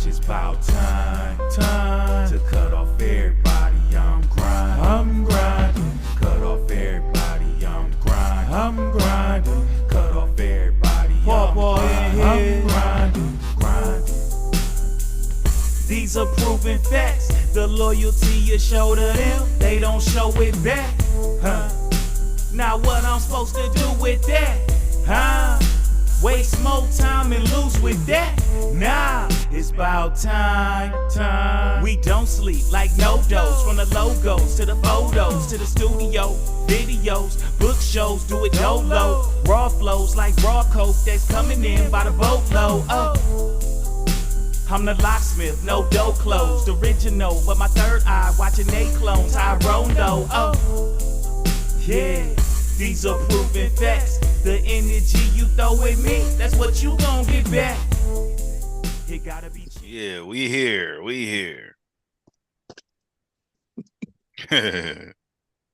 It's about time to cut off everybody. I'm grinding. Cut off everybody. I'm grinding. Cut off everybody. I'm grinding. These are proven facts. The loyalty you show to them, they don't show it back. Now what I'm supposed to do with that? Waste more time and lose with that? Nah, it's about time. We don't sleep like no dose. From the logos to the photos to the studio, videos, book shows, do it YOLO. Raw flows like raw coke that's coming in by the boatload. I'm the locksmith, no door closed. Original, but my third eye watching they clones. High rondo, yeah, these are proven facts. The energy you throw at me, that's what you gon' get back. It gotta be. Yeah, we here.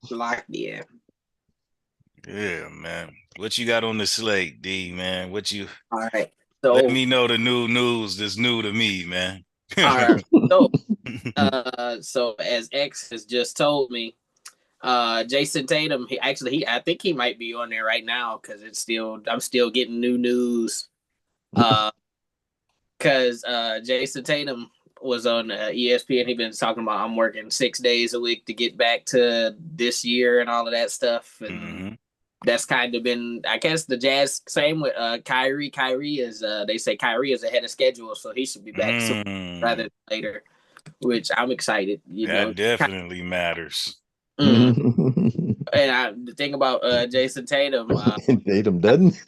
Locked in. Yeah, man. What you got on the slate, D, man? What you... All right. So let me know the new news that's new to me, man. all right. So as X has just told me, Jason Tatum, I think he might be on there right now because I'm still getting new news. Because Jason Tatum was on ESPN. He been talking about I'm working 6 days a week to get back to this year and all of that stuff. And that's kind of been, I guess, the Jazz same with Kyrie. Kyrie is they say Kyrie is ahead of schedule, so he should be back sooner rather than later, which I'm excited. That definitely matters. And the thing about Jason Tatum, Tatum doesn't.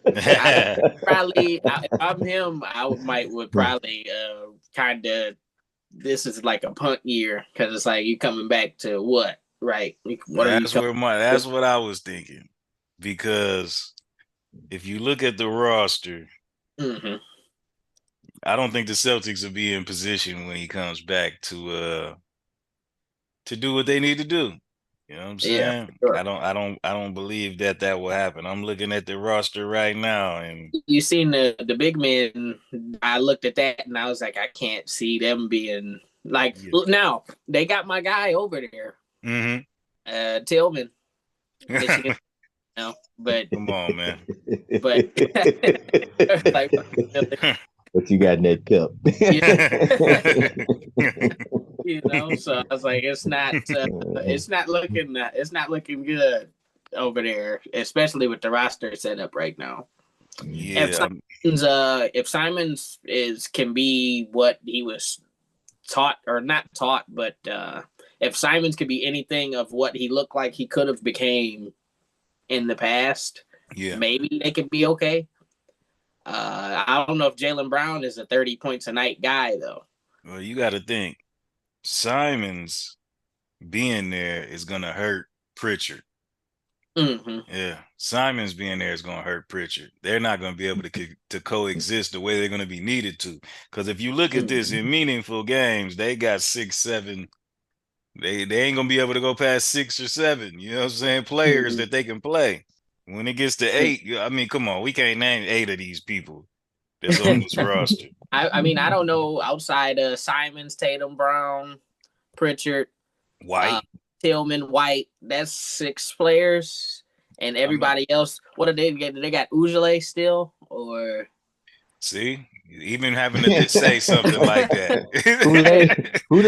if I'm him, I would probably kind of. This is like a punt year because it's like you coming back to what, right? That's what I was thinking, because if you look at the roster, I don't think the Celtics will be in position when he comes back to do what they need to do. You know what I'm saying? Yeah, sure. I don't believe that will happen. I'm looking at the roster right now, and you seen the big men. I looked at that and I was like, I can't see them being like. Now they got my guy over there, Tillman. Michigan. No, but come on, man. But like, what you got in that cup? So I was like, it's not looking good over there, especially with the roster set up right now. Yeah. If Simons can be what he was taught, or not taught, but if Simons could be anything of what he looked like he could have became in the past, maybe they could be okay. I don't know if Jaylen Brown is a 30 points a night guy though. Well, you got to think Simons being there is gonna hurt Pritchard. Yeah, Simons being there is gonna hurt Pritchard. They're not gonna be able to coexist the way they're gonna be needed to. Because if you look at this in meaningful games, they got 6, 7. They ain't gonna be able to go past 6 or 7. You know what I'm saying? Players that they can play. When it gets to 8, I mean, come on, we can't name 8 of these people that's on this roster. I mean, I don't know outside of Simons, Tatum, Brown, Pritchard, White, Tillman, White. That's 6 players, and everybody else. What do they get? They got Ujale still, or see, even having to say something like that. Who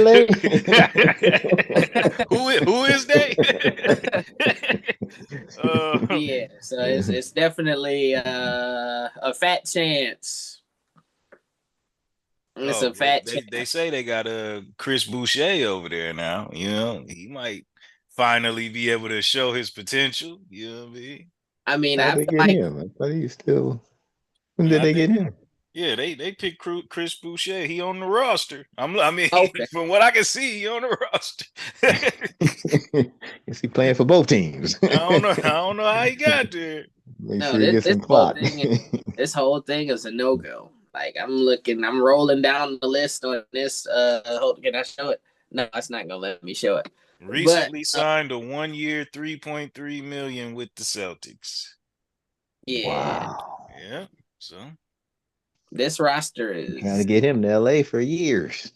is they? Yeah, so it's definitely a fat chance. It's a fat chance. They say they got Chris Boucher over there now. You know, he might finally be able to show his potential. You know what I mean? I get him. I thought he still. When did they get him? Yeah, they picked Chris Boucher. He on the roster. Okay. From what I can see, he on the roster. Is he playing for both teams? I don't know how he got there. This whole thing is a no-go. Like I'm rolling down the list on this. Can I show it? No, it's not gonna let me show it. Recently signed a 1-year, $3.3 million with the Celtics. Yeah. Wow. Yeah. So This roster is trying to get him to LA for years.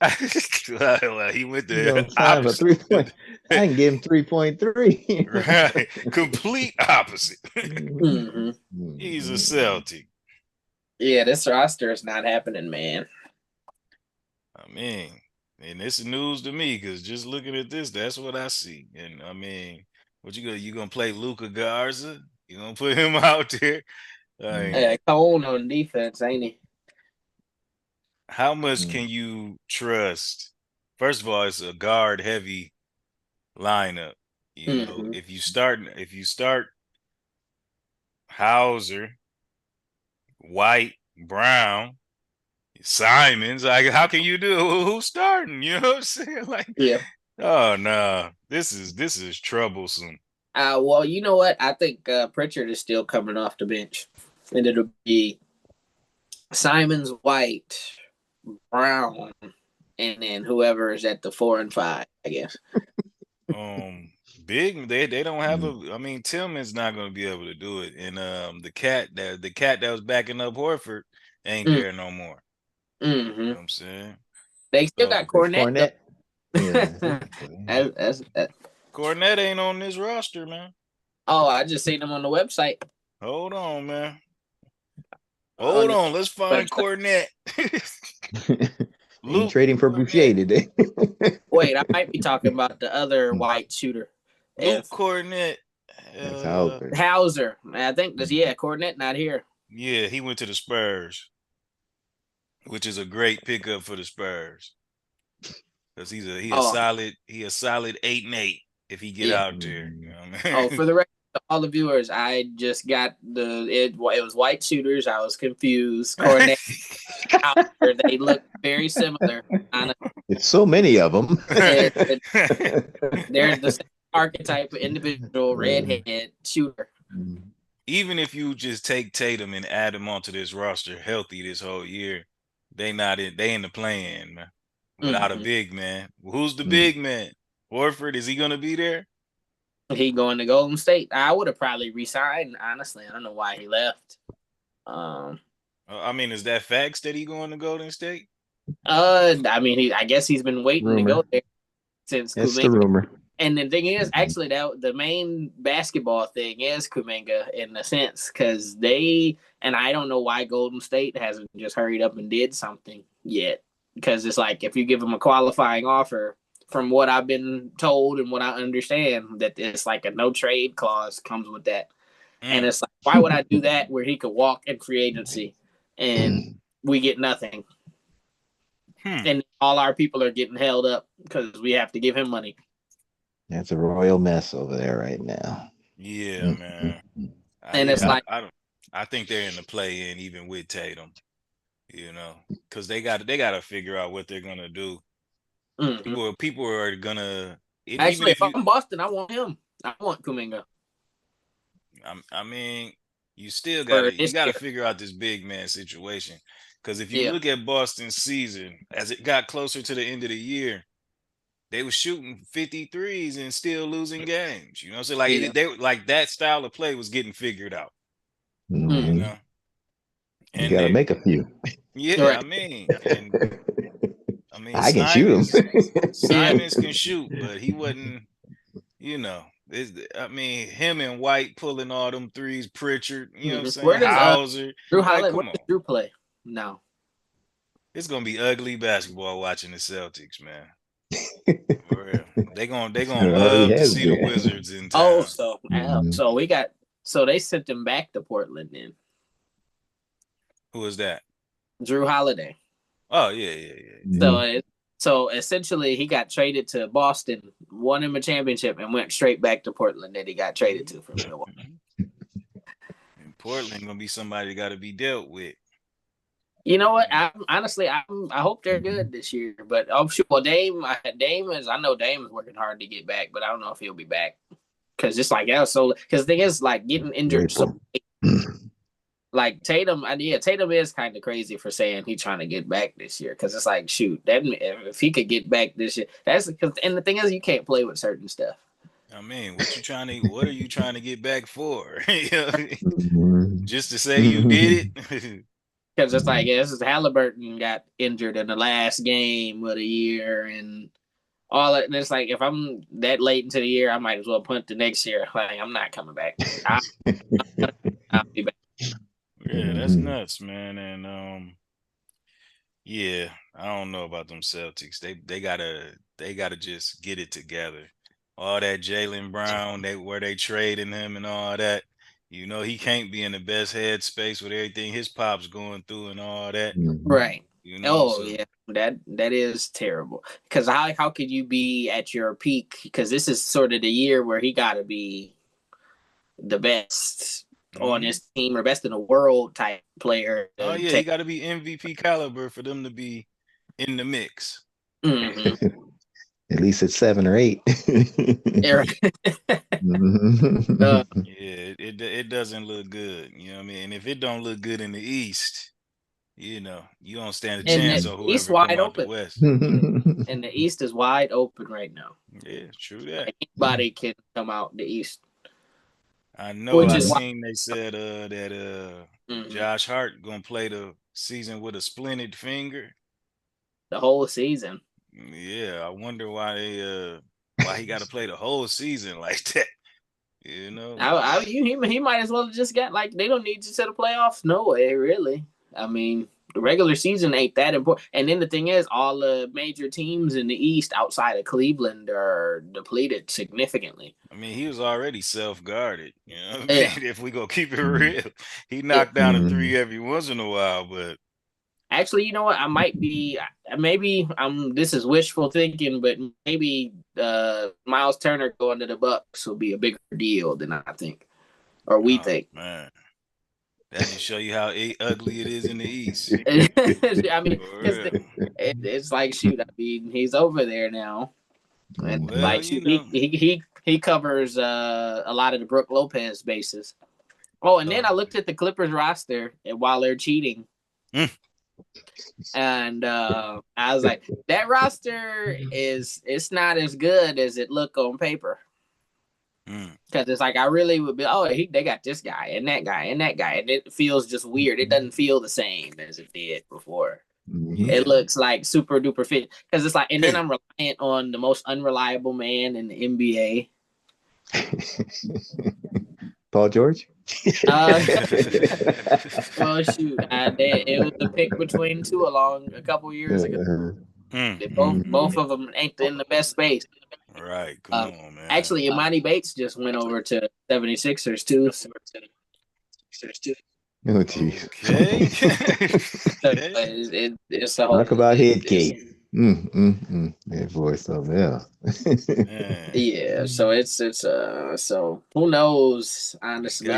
Well, he went the Sign for opposite. 3 point. I can give him 3.3. Right, complete opposite. mm-hmm. He's a Celtic. Yeah, this roster is not happening, man. I mean, and it's news to me because just looking at this, that's what I see. And I mean, what you gonna play Luka Garza? You gonna put him out there? Yeah, Cone on defense, ain't he? How much can you trust? First of all, it's a guard heavy lineup. You know, if you start Hauser, White, Brown, Simons, like how can you do it? Who's starting? You know what I'm saying? Like, yeah. Oh no, this is troublesome. Well, you know what? I think Pritchard is still coming off the bench, and it'll be Simons, White, Brown, and then whoever is at the 4 and 5, I guess. Big they don't have I mean, Tillman's not going to be able to do it, and the cat that was backing up Horford ain't there no more. Mm-hmm. You know what I'm saying? They still got Cornette. Yeah. Cornette ain't on this roster, man. Oh, I just seen him on the website. Hold on, man. Hold on. Let's find Cornette. Luke trading for Boucher today. Wait, I might be talking about the other white shooter. Luke Cornette. Hauser. I think Cornette not here. Yeah, he went to the Spurs, which is a great pickup for the Spurs. Because he's a solid 8 and 8 if he get out there. You know what I mean? For the record, all the viewers, I just got it was white shooters. I was confused. Cornette, they look very similar. It's so many of them. They're the same archetype of individual redhead shooter. Even if you just take Tatum and add him onto this roster healthy this whole year, they in the play-in, man. Without a big man. Who's the big man? Horford, is he gonna be there? He going to Golden State. I would have probably resigned, honestly. I don't know why he left. I mean, is that facts that he going to Golden State? I mean, I guess he's been waiting to go there since That's the rumor. And the thing is, actually, the main basketball thing is Kuminga in a sense, because I don't know why Golden State hasn't just hurried up and did something yet. Because it's like, if you give him a qualifying offer, from what I've been told and what I understand, that it's like a no trade clause comes with that. And it's like, why would I do that where he could walk in free agency and we get nothing? And all our people are getting held up because we have to give him money. That's a royal mess over there right now. Yeah, man. And I think they're in the play-in even with Tatum, you know, because they got to figure out what they're gonna do. People are gonna actually. If I'm Boston, I want him. I want Kuminga. I mean, you gotta figure out this big man situation, because if you look at Boston's season as it got closer to the end of the year, they were shooting 53s and still losing games. You know, so like that style of play was getting figured out. You know, and you gotta make a few. Yeah, I mean. I can shoot him. Simons can shoot, but he wasn't, you know. Him and White pulling all them threes, Pritchard, you know what I'm saying? Where does Hauser. Drew Drew play? No. It's gonna be ugly basketball watching the Celtics, man. For real. They gonna love to see the Wizards in town. So they sent him back to Portland then. Who is that? Drew Holiday. Oh yeah. So essentially, he got traded to Boston, won him a championship, and went straight back to Portland that he got traded to from Milwaukee. And Portland gonna be somebody got to be dealt with. You know what? I hope they're good this year. But Dame is. I know Dame is working hard to get back, but I don't know if he'll be back because it's like because the thing is like getting injured so. Like Tatum, Tatum is kind of crazy for saying he's trying to get back this year because it's like, shoot, that if he could get back this year, and the thing is, you can't play with certain stuff. I mean, what are you trying to get back for? Just to say you did it? Because it's like, this is Halliburton got injured in the last game of the year and all that. And it's like, if I'm that late into the year, I might as well punt the next year. Like, I'm not coming back. I'll be back. Yeah, that's nuts, man. And yeah, I don't know about them Celtics. They gotta just get it together. All that Jaylen Brown, where they trading him and all that. You know, he can't be in the best headspace with everything his pop's going through and all that. Right. You know, so, yeah, that is terrible. Because how could you be at your peak? Because this is sort of the year where he got to be the best on his team or best in the world type player. Oh yeah, he got to be MVP caliber for them to be in the mix. At least it's 7 or 8. Yeah, it doesn't look good. You know what I mean? And if it don't look good in the East, you know, you don't stand a chance on whoever East wide come out open. the West. And the East is wide open right now. Yeah, true that. Anybody can come out the East. I know. I seen they said that Josh Hart gonna play the season with a splinted finger. The whole season. Yeah, I wonder why he got to play the whole season like that. You know, he might as well have just got, like, they don't need you to the playoffs. No way, really. I mean, the regular season ain't that important. And then the thing is, all the major teams in the East outside of Cleveland are depleted significantly. I mean, he was already self-guarded. You know what I mean? If we go keep it real, he knocked down a 3 every once in a while, but. Actually, you know what? I might be, maybe this is wishful thinking, but maybe Miles Turner going to the Bucks will be a bigger deal than I think, or we think. Man, that just show you how ugly it is in the East. I mean, it's like, shoot. I mean, he's over there now, and he covers a lot of the Brook Lopez bases. Oh, and then I looked at the Clippers roster while they're cheating. And I was like, that roster it's not as good as it looked on paper. Because it's like, I really would be, they got this guy and that guy and that guy, and it feels just weird. It doesn't feel the same as it did before. It looks like super duper fit. Because it's like, and then I'm reliant on the most unreliable man in the NBA. Paul George? Well, shoot, it was a pick between two a couple years ago. Both of them ain't in the best space. Right, come on, man. Actually, Imani Bates just went over to 76ers too. Oh, geez. Okay. It's a whole talk about head case. That voice something else. Yeah, so it's so who knows, honestly.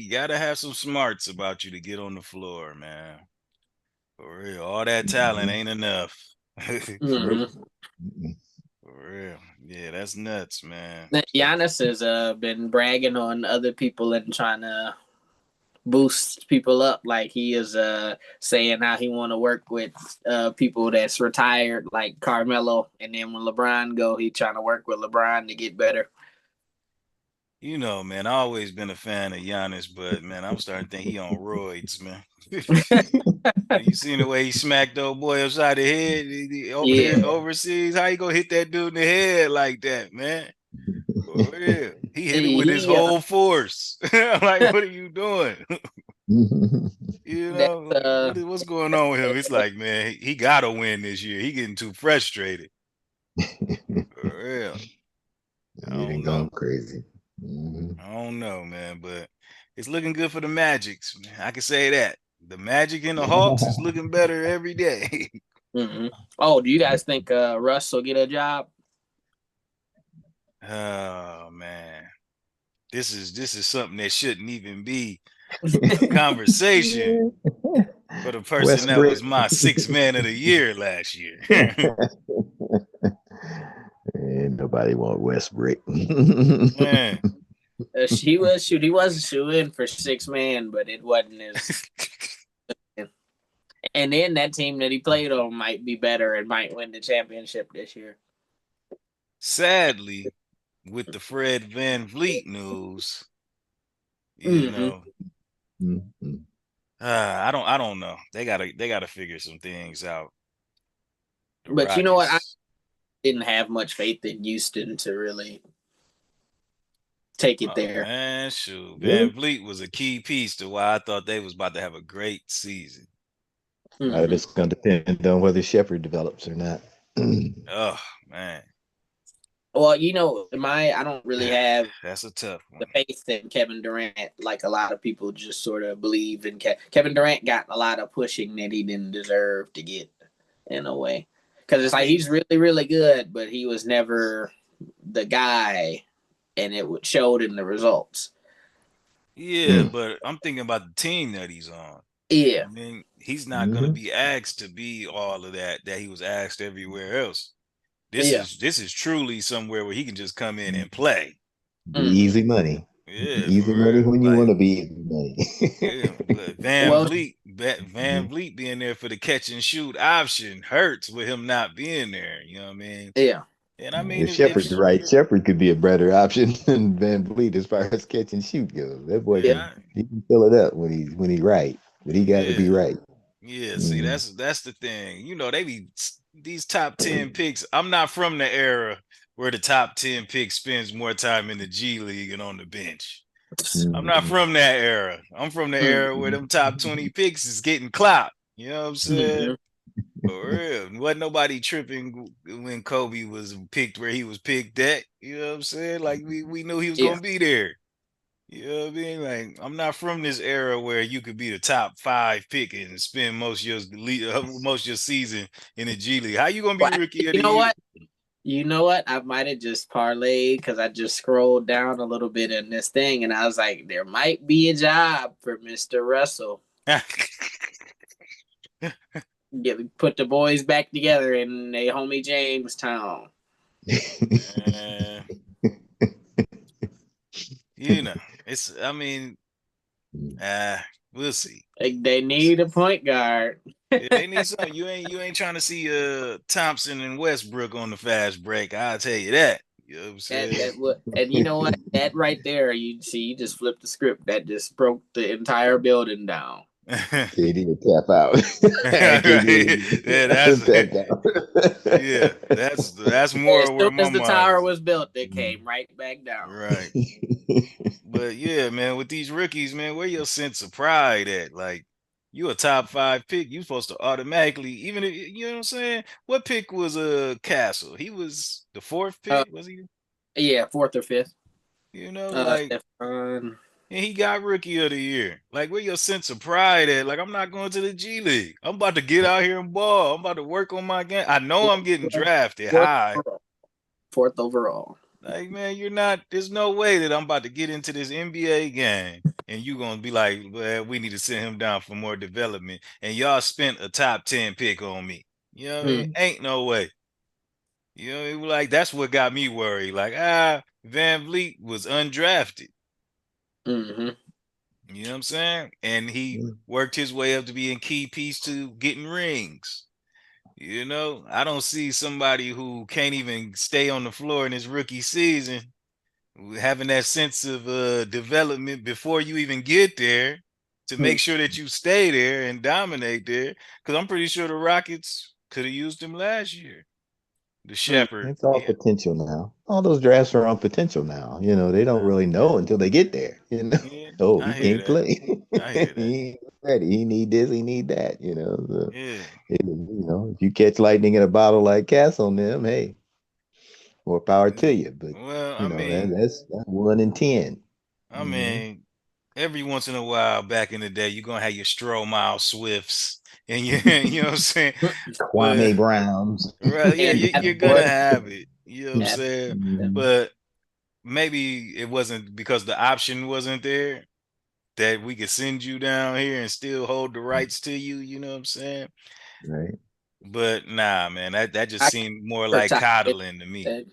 Gotta have some smarts about you to get on the floor, man. For real. All that talent ain't enough. For real. Yeah, that's nuts, man. Giannis has been bragging on other people and trying to boost people up. Like, he is saying how he want to work with people that's retired, like Carmelo, and then when LeBron go, he trying to work with LeBron to get better. You know, man, I always been a fan of Giannis, but man, I'm starting to think he on roids, man. You seen the way he smacked old boy upside the head there overseas? How you gonna hit that dude in the head like that, man? For real. He hit it with his whole force. Like, what are you doing? You know, what's going on with him? It's like, man, he gotta win this year. He getting too frustrated. For real. I ain't going crazy. I don't know, man, but it's looking good for the Magics. I can say that. The Magic and the Hawks is looking better every day. Oh, do you guys think Russ will get a job? Oh man, this is something that shouldn't even be a conversation for the person that was my 6th man of the year last year. Ain't nobody want Westbrook. Man. He was a shoe-in for 6th man, but it wasn't as. And then that team that he played on might be better and might win the championship this year. Sadly, with the Fred VanVleet news, you know, I don't know. They gotta figure some things out. The But you know what? I Rockets didn't have much faith in Houston to really take it Oh there. man, shoot. Really? Van Vliet was a key piece to why I thought they was about to have a great season. It's going to depend on whether Shepard develops or not. Oh man. Well, you know, I don't really have That's a tough the one. faith in Kevin Durant like a lot of people just sort of believe in. Kevin Durant got a lot of pushing that he didn't deserve to get in a way. Because it's like he's really, really good, but he was never the guy, and it showed in the results. Yeah, but I'm thinking about the team that he's on. Yeah. I mean, he's not gonna be asked to be all of that he was asked everywhere else. This is truly somewhere where he can just come in and play. Easy money. Yeah, for Easy money real. when you Like, want to be easy money. yeah, but Van Vliet being there for the catch and shoot option hurts with him not being there. You know what I mean? Yeah. And I mean, If Shepard's right, Shepard could be a better option than Van Vliet as far as catch and shoot goes. That boy yeah, can fill it up when he's right, but he got to be yeah, right. yeah. See, that's the thing. You know, they be these top 10 picks. I'm not from the era where the top 10 pick spends more time in the G League and on the bench. I'm not from that era. I'm from the era where them top 20 picks is getting clout. You know what I'm saying? For real. Wasn't nobody tripping when Kobe was picked where he was picked at. You know what I'm saying? Like we knew he was gonna be there. You know what I mean? Like I'm not from this era where you could be the top 5 pick and spend most of your season in the G League. How you gonna be rookie of the year? You know what? I might have just parlayed because I just scrolled down a little bit in this thing, and I was like, there might be a job for Mr. Russell. Put the boys back together in a homie Jamestown. You know, we'll see. They need a point guard. They need something. You ain't trying to see Thompson and Westbrook on the fast break. I'll tell you that. You know what I'm saying? And you know what? That right there, you just flipped the script. That just broke the entire building down. KD to tap out. That's more where my as the tower was built, they came right back down. Right. But yeah, man, with these rookies, man, where your sense of pride at? Like, you a top 5 pick, you supposed to automatically, even if you know what I'm saying. What pick was Castle? He was the 4th pick, was he? Yeah, 4th or 5th. You know, like. And he got rookie of the year. Like, where your sense of pride at? Like, I'm not going to the G League. I'm about to get out here and ball. I'm about to work on my game. I know I'm getting drafted high. 4th overall. Like, man, there's no way that I'm about to get into this NBA game and you going to be like, well, we need to send him down for more development. And y'all spent a top 10 pick on me. You know what I mean? Ain't no way. You know, like, that's what got me worried. Like, Van Vliet was undrafted. You know what I'm saying? And he worked his way up to being key piece to getting rings. You know, I don't see somebody who can't even stay on the floor in his rookie season having that sense of development before you even get there to make sure that you stay there and dominate there. Because I'm pretty sure the Rockets could have used him last year. The Shepard. It's all potential now. All those drafts are on potential now. You know, they don't really know until they get there. You know, he can't play. He ain't ready. He need this. He need that. You know, so, you know, if you catch lightning in a bottle like Cass on them, hey, more power to you. But you know, that's 1 in 10. I mean, every once in a while, back in the day, you're gonna have your Stromile Swifts. And you know what I'm saying? Kwame Browns. Right, yeah, you're gonna have it. You know what I'm saying? But maybe it wasn't because the option wasn't there that we could send you down here and still hold the rights to you, you know what I'm saying? Right. But nah, man, that just seemed more like coddling to me.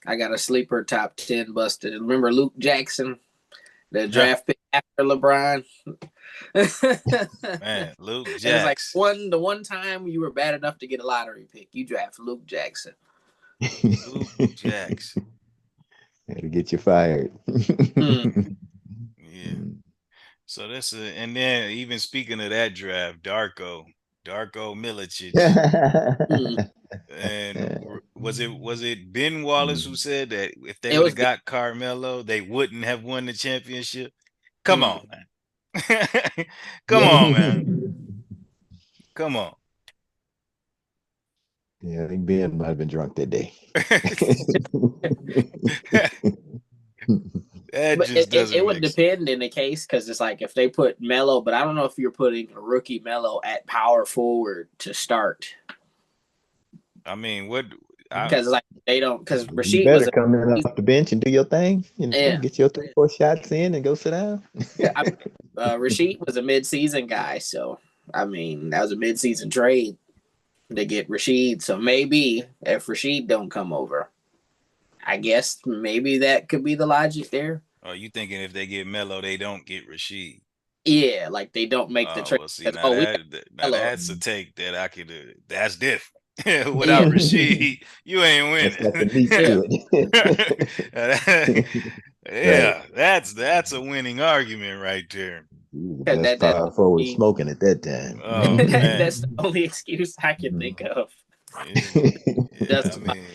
I got a sleeper top 10 busted. Remember Luke Jackson, the draft pick after LeBron? Man, Luke Jackson. It was like the one time you were bad enough to get a lottery pick, you draft Luke Jackson. Luke Jackson. Had to get you fired. Yeah. So that's and then even speaking of that draft, Darko Milicic, and was it Ben Wallace who said that if they would have got Carmelo, they wouldn't have won the championship? Come on, man. Come on, man. Come on. Yeah, I think Ben might have been drunk that day. That but just doesn't it would depend in the case, because it's like if they put Melo, but I don't know if you're putting a rookie Melo at power forward to start. I mean, what? Because like they don't, because Rasheed you better come in off the bench and do your thing. Get your 3-4 shots in and go sit down. Rasheed was a mid-season guy, so I mean that was a mid-season trade to get Rasheed. So maybe if Rasheed don't come over, I guess maybe that could be the logic there. Are you thinking if they get Melo, they don't get Rasheed? Yeah, like they don't make the trade. Well, see, that's a take that I could. That's different. Without Rasheed, you ain't winning. Yeah, that's a winning argument right there. That's power forward smoking at that time. Oh, man. That's the only excuse I can think of. Yeah, I mean,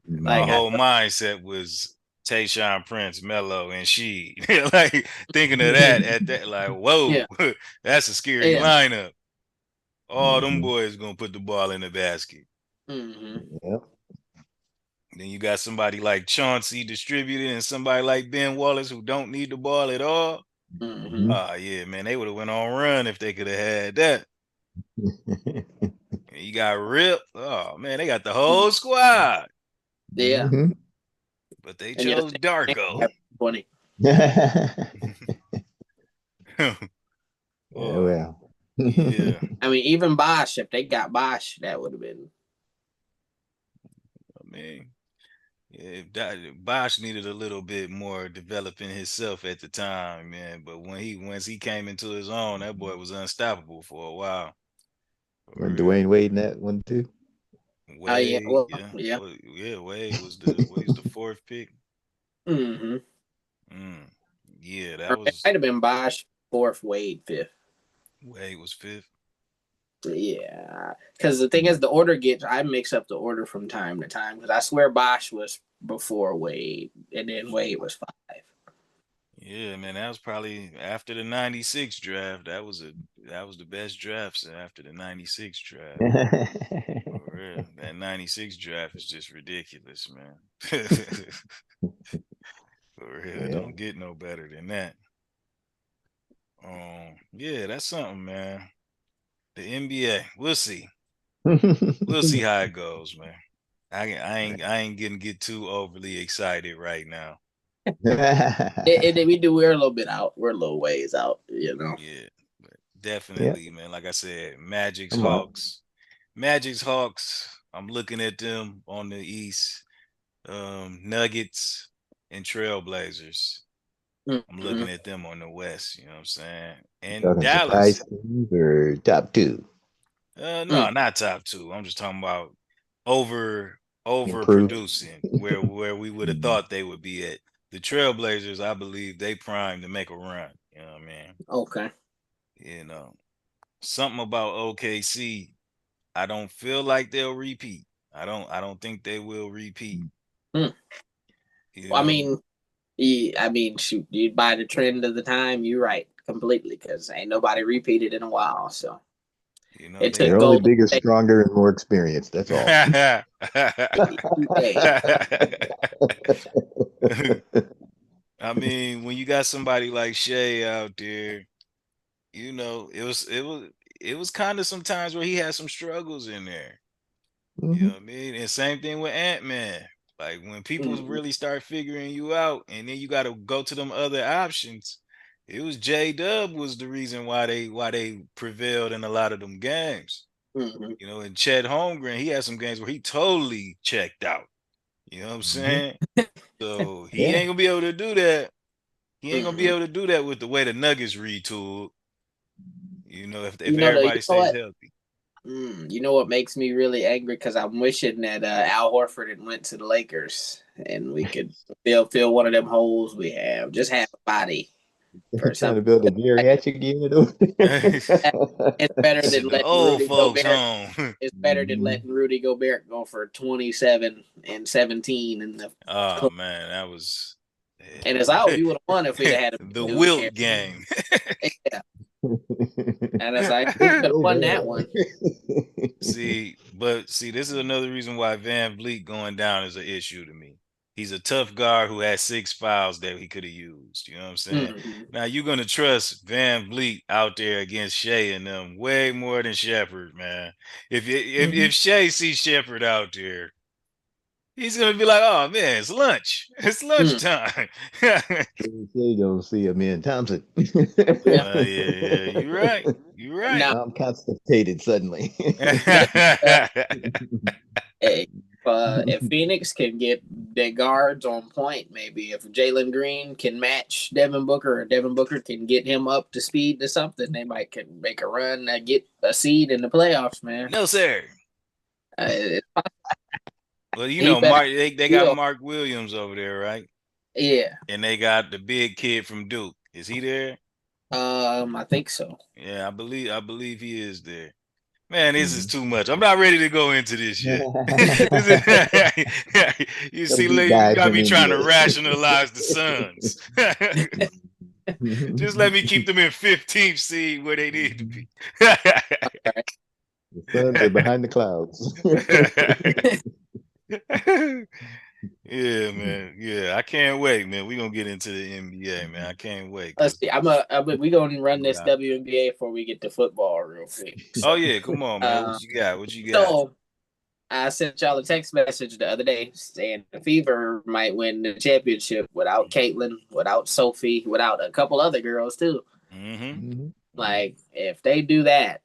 my whole mindset was Tayshaun Prince, Melo, and Sheed. Like thinking of that at that, like, whoa, that's a scary lineup. All them boys gonna put the ball in the basket. Yep. Then you got somebody like Chauncey distributed and somebody like Ben Wallace who don't need the ball at all. Yeah, man, they would have went on run if they could have had that. You got Rip. Oh man, they got the whole squad. Yeah. But they chose Darko. Funny. Well. Yeah. I mean, even Bosch, if they got Bosch, that would have been. I mean, Bosch needed a little bit more developing himself at the time, man. But once he came into his own, that boy was unstoppable for a while. Dwayne Wade in that one too. Wade, Wade was the fourth pick. Yeah, that was. It might have been Bosch fourth, Wade fifth. Wade was fifth. Yeah, because the thing is, I mix up the order from time to time, because I swear Bosch was before Wade, and then Wade was 5. Yeah, man, that was probably after the '96 draft. That was the best drafts after the '96 draft. For real. That '96 draft is just ridiculous, man. For real, don't get no better than that. Yeah, that's something, man. The NBA, we'll see. We'll see how it goes, man. I ain't get too overly excited right now. We're a little bit out. We're a little ways out, you know. Yeah, but definitely, man. Like I said, Magic's Hawks. I'm looking at them on the East. Nuggets and Trailblazers. I'm looking at them on the West. You know what I'm saying? And Dallas. Or top 2? No, not top 2. I'm just talking about over producing where we would have thought they would be at. The Trailblazers, I believe they primed to make a run. You know what I mean? Okay. You know, something about OKC. I don't feel like they'll repeat. I don't think they will repeat. Well, I mean, shoot, you buy the trend of the time. You're right completely, because ain't nobody repeated in a while. So they're only bigger, stronger, and more experienced. That's all. I mean, when you got somebody like Shea out there, you know, it was kind of some times where he had some struggles in there. You know what I mean? And same thing with Ant-Man. Like when people really start figuring you out, and then you got to go to them other options. It was J-Dub was the reason why they prevailed in a lot of them games. You know, and Chet Holmgren, he had some games where he totally checked out. You know what I'm saying? So he ain't gonna be able to do that. He ain't gonna be able to do that with the way the Nuggets retooled. You know, if everybody stays healthy. You know what makes me really angry? Because I'm wishing that Al Horford had went to the Lakers and we could fill one of them holes we have. Just have a body. Trying to build a geriatric unit over It's better than the letting old Rudy folks Gobert. home. It's better than letting Rudy Gobert go for 27 and 17 in the. Oh man, that was. And it's out. We would have won if we'd have had the Wilt game. Yeah. And it's like we could have won that one. See, this is another reason why Van Vliet going down is an issue to me. He's a tough guard who has 6 fouls that he could have used. You know what I'm saying? Mm-hmm. Now you're gonna trust Van Vliet out there against Shea and them way more than Shepherd, man. If Shea sees Shepherd out there, he's gonna be like, "Oh man, it's lunch. It's lunchtime." Shea gonna see him in Thompson. Yeah, you're right. You're right. Now I'm constipated suddenly. Hey, if Phoenix can get their guards on point, maybe if Jalen Green can match Devin Booker, or Devin Booker can get him up to speed to something, they might can make a run, get a seed in the playoffs, man. No, sir. Well, you know, they got Mark Williams over there, right? Yeah. And they got the big kid from Duke. Is he there? I think so. Yeah, I believe he is there. Man, this is too much. I'm not ready to go into this yet. You see, you got me trying to rationalize the Suns. Just let me keep them in 15th seed where they need to be. The Suns are behind the clouds. Yeah, man. Yeah, I can't wait, man. We're gonna get into the NBA, man. I can't wait. Let's see. We're gonna run this WNBA before we get to football real quick. So, oh yeah, come on, man. What you got? What you got? So I sent y'all a text message the other day saying the Fever might win the championship without Caitlyn, without Sophie, without a couple other girls too. Like if they do that,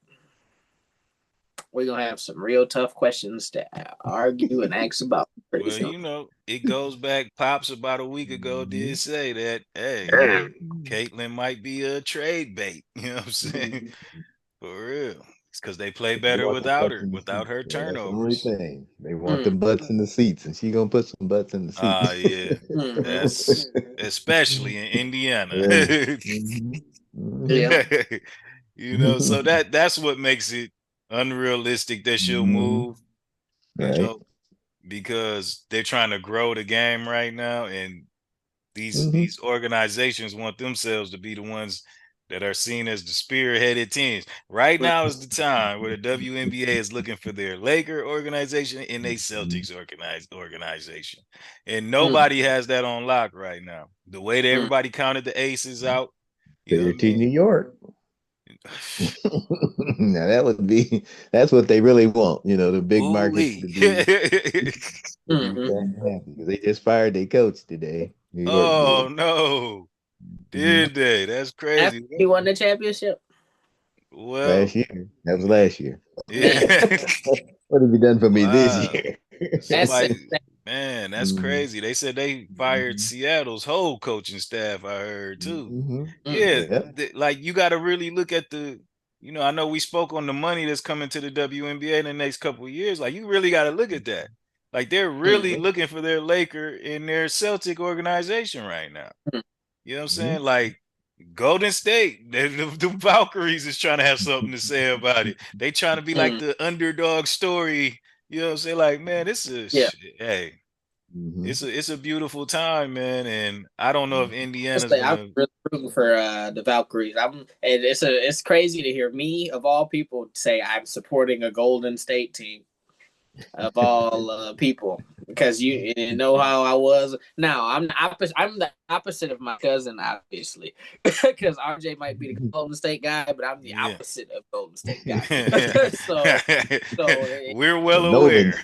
we're gonna have some real tough questions to argue and ask about. Well, you know, it goes back. Pops about a week ago did say that, hey, Caitlyn might be a trade bait. You know what I'm saying? For real. It's because they play better without her, without her turnovers. That's the only thing. They want the butts in the seats, and she gonna put some butts in the seats. Yeah. That's especially in Indiana. You know, so that's what makes it unrealistic that she'll move, you know, because they're trying to grow the game right now, and these organizations want themselves to be the ones that are seen as the spearheaded teams. Right now is the time where the WNBA is looking for their Laker organization and a Celtics organization, and nobody has that on lock right now. The way that everybody counted the aces out, New York. Now that's what they really want, you know, the big markets to be happy because they just fired their coach today. No, did they? That's crazy. He won the championship. Well, last year. That was last year. Yeah. What have you done for me this year? Man, that's crazy. They said they fired Seattle's whole coaching staff, I heard too. Like you got to really look at the, you know, I know we spoke on the money that's coming to the WNBA in the next couple of years. Like you really got to look at that. Like they're really looking for their Laker in their Celtic organization right now. You know what I'm saying? Like Golden State, the Valkyries is trying to have something to say about it. They trying to be like the underdog story. You know what I'm saying? Like, man, this is hey, it's a beautiful time, man. And I don't know if Indiana's I'm really rooting for the Valkyries. It's crazy to hear me of all people say I'm supporting a Golden State team of all people, because you know how I was. Now I'm the opposite of my cousin, obviously, because RJ might be the Golden State guy, but I'm the opposite of Golden State guy. so we're well aware.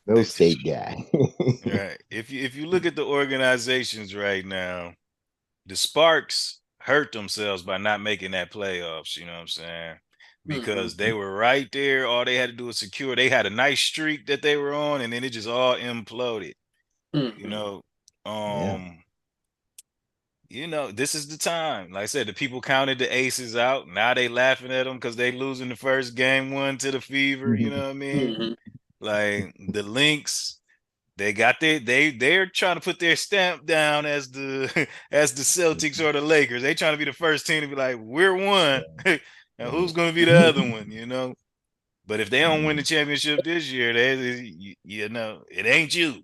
No state guy. Right. If you look at the organizations right now, the Sparks hurt themselves by not making that playoffs. You know what I'm saying? Because they were right there. All they had to do was secure. They had a nice streak that they were on, and then it just all imploded. You know, you know, this is the time. Like I said, the people counted the aces out. Now they laughing at them because they losing the first game 1 to the Fever. You know what I mean? Like the Lynx, they're trying to put their stamp down as the as the Celtics or the Lakers. They trying to be the first team to be like, we're one. And who's going to be the other one, you know? But if they don't win the championship this year, you know, it ain't you.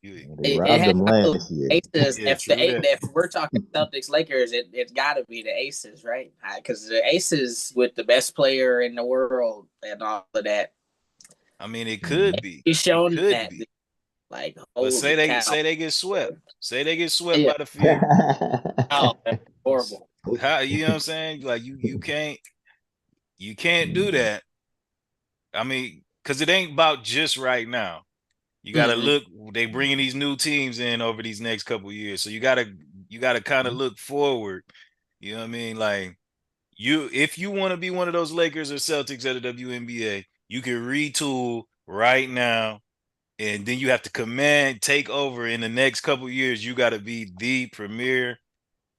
They robbed them last year. Aces. If we're talking Celtics Lakers, it's got to be the Aces, right? Because the Aces with the best player in the world and all of that. I mean, it could be. He's shown that. Be. Like, but say they get swept. Say they get swept by the field. Oh, that's horrible. How, you know what I'm saying? Like you can't do that. I mean, because it ain't about just right now. You got to look. They bringing these new teams in over these next couple of years, so you got to kind of look forward. You know what I mean? Like if you want to be one of those Lakers or Celtics at the WNBA, you can retool right now, and then you have to take over in the next couple of years. You got to be the premier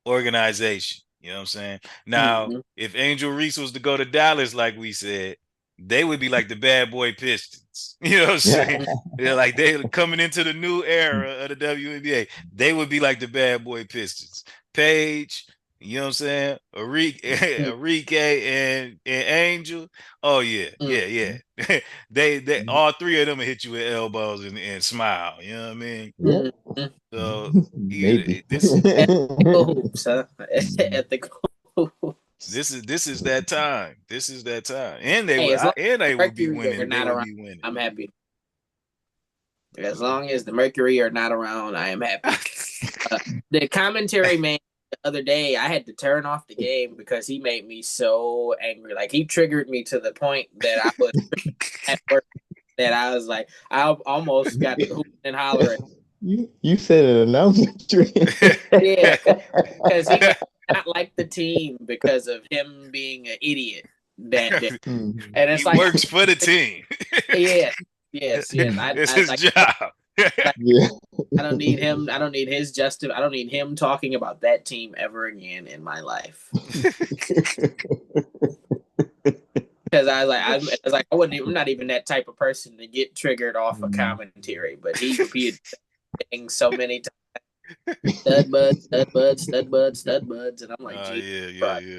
organization. You know what I'm saying? Now, if Angel Reese was to go to Dallas, like we said, they would be like the bad boy Pistons. You know what I'm saying? They're like they coming into the new era of the WNBA. They would be like the bad boy Pistons. Paige, you know what I'm saying? Enrique and Angel. Oh yeah. They all three of them will hit you with elbows and smile. You know what I mean? Yeah. So maybe this is that time. This is that time. And they would be winning. They would be winning. I'm happy. As long as the Mercury are not around, I am happy. The commentary man the other day, I had to turn off the game because he made me so angry. Like he triggered me to the point that I was at work. That I was like, I almost got the hooping and hollering. You said an announcement. Yeah, because he not like the team because of him being an idiot. And it's he works for the team. Yes. It's his job. I don't need him. I don't need him talking about that team ever again in my life. Because I'm not even that type of person to get triggered off a commentary, but he repeated things so many times. Stud buds, and I'm like, yeah.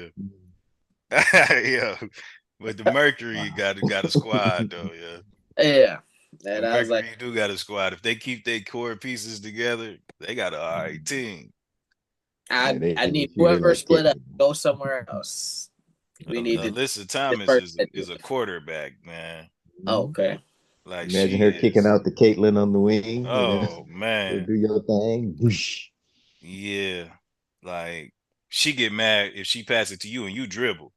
But the Mercury got a squad though, yeah. And I was like, do got a squad. If they keep their core pieces together, they got an all right team. I need whoever split up, go somewhere else. We need Alyssa Thomas is a quarterback, man. Okay. Like imagine her kicking out the Caitlyn on the wing. Oh man, do your thing. Whoosh. Yeah, like she get mad if she pass it to you and you dribble.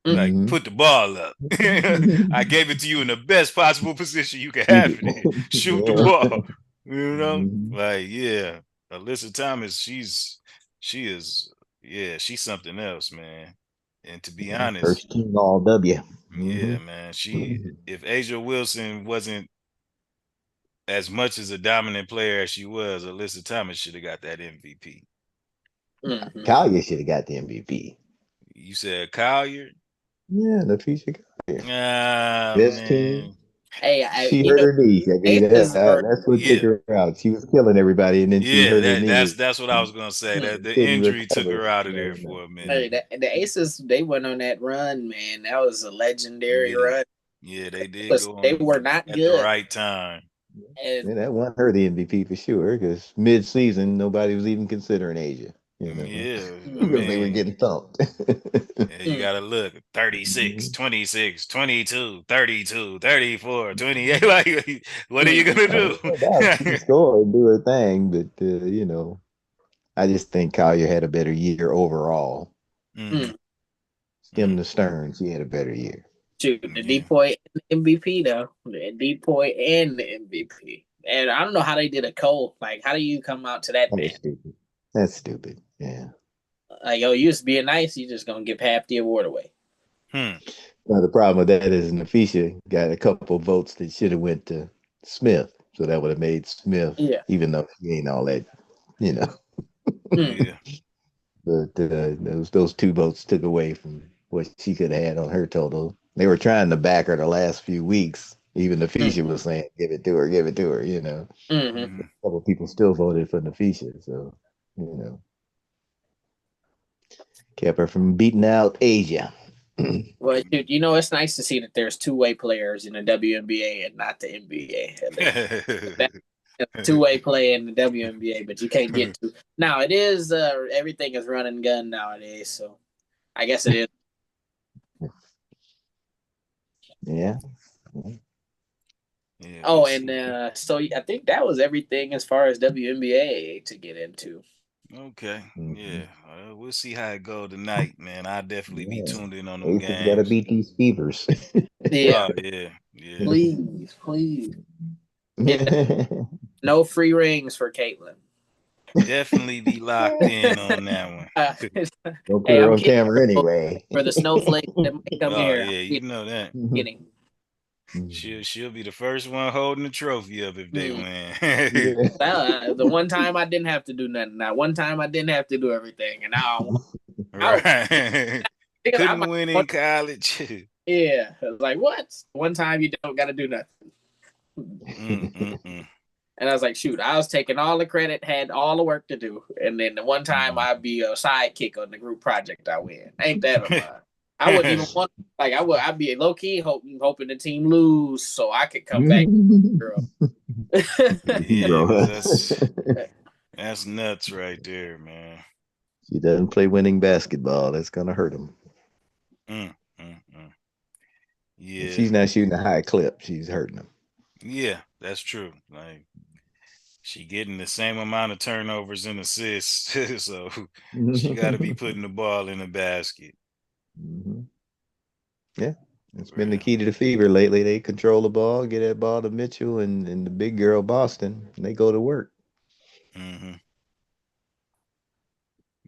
Like put the ball up. I gave it to you in the best possible position you can have it in. Shoot the ball. You know, like Alyssa Thomas, she's something else, man. And to be honest, first team all W. Yeah, man. If Asia Wilson wasn't as much as a dominant player as she was, Alyssa Thomas should have got that MVP. Collier should have got the MVP. You said Collier? Yeah, the feature Collier. Best team. Hey, she hurt her knees. That's what took her out. She was killing everybody, and then she hurt her knees. That's what I was gonna say. That the injury took her out of there for a minute. Hey, the Aces, they went on that run, man. That was a legendary run. Yeah, they did. They were not at good the right time. And that won her the MVP for sure. Because mid-season, nobody was even considering Asia. You know? Yeah, because they were getting thumped. You gotta look 36, 26, 22, 32, 34, 28. Like, what are you gonna do? Score and do her thing, but I just think Collier had a better year overall. Stem to stern, she had a better year. Shoot, the D-Point MVP though. The D-Point and the MVP. And I don't know how they did a Cole. Like, how do you come out to that? That's stupid. Yeah. Like, you just being nice, you just gonna give half the award away. Now the problem with that is Nafisha got a couple of votes that should have went to Smith, so that would have made Smith, even though he ain't all that, But those two votes took away from what she could have had on her total. They were trying to back her the last few weeks, Even Nafisha was saying, give it to her, you know. Mm-hmm. A couple of people still voted for Nafisha, so, you know. Kept her from beating out Asia. Well, dude, you know, it's nice to see that there's two-way players in the WNBA and not the NBA. That's two-way play in the WNBA, but you can't get to. Now, it is, everything is run and gun nowadays, so I guess it is. Yeah. Yeah, oh, and so I think that was everything as far as WNBA to get into. Okay. Yeah. We'll see how it go tonight, man. I'll definitely be tuned in on them games. Got to beat these fevers. Yeah. Oh, yeah. Please. No free rings for Caitlyn. Definitely be locked in on that one. Don't put her on camera anyway. For the snowflake that might come here. Yeah, you know that. Kidding. She'll be the first one holding the trophy up if they win. The one time I didn't have to do nothing. Now, one time I didn't have to do everything, and now right. Couldn't win in college. Yeah, like what? One time you don't got to do nothing. And I was like, shoot, I was taking all the credit, had all the work to do, and then the one time I'd be a sidekick on the group project I win. Ain't that a lot? I wouldn't even want, like, I'd be low key hoping the team lose so I could come back, girl. Yeah, that's nuts right there, man. She doesn't play winning basketball. That's gonna hurt him. Yeah, if she's not shooting a high clip, she's hurting him. Yeah, that's true. Like she getting the same amount of turnovers and assists, so she got to be putting the ball in the basket. Yeah, it's been the key to the fever lately. They control the ball, get that ball to Mitchell and the big girl Boston, and they go to work.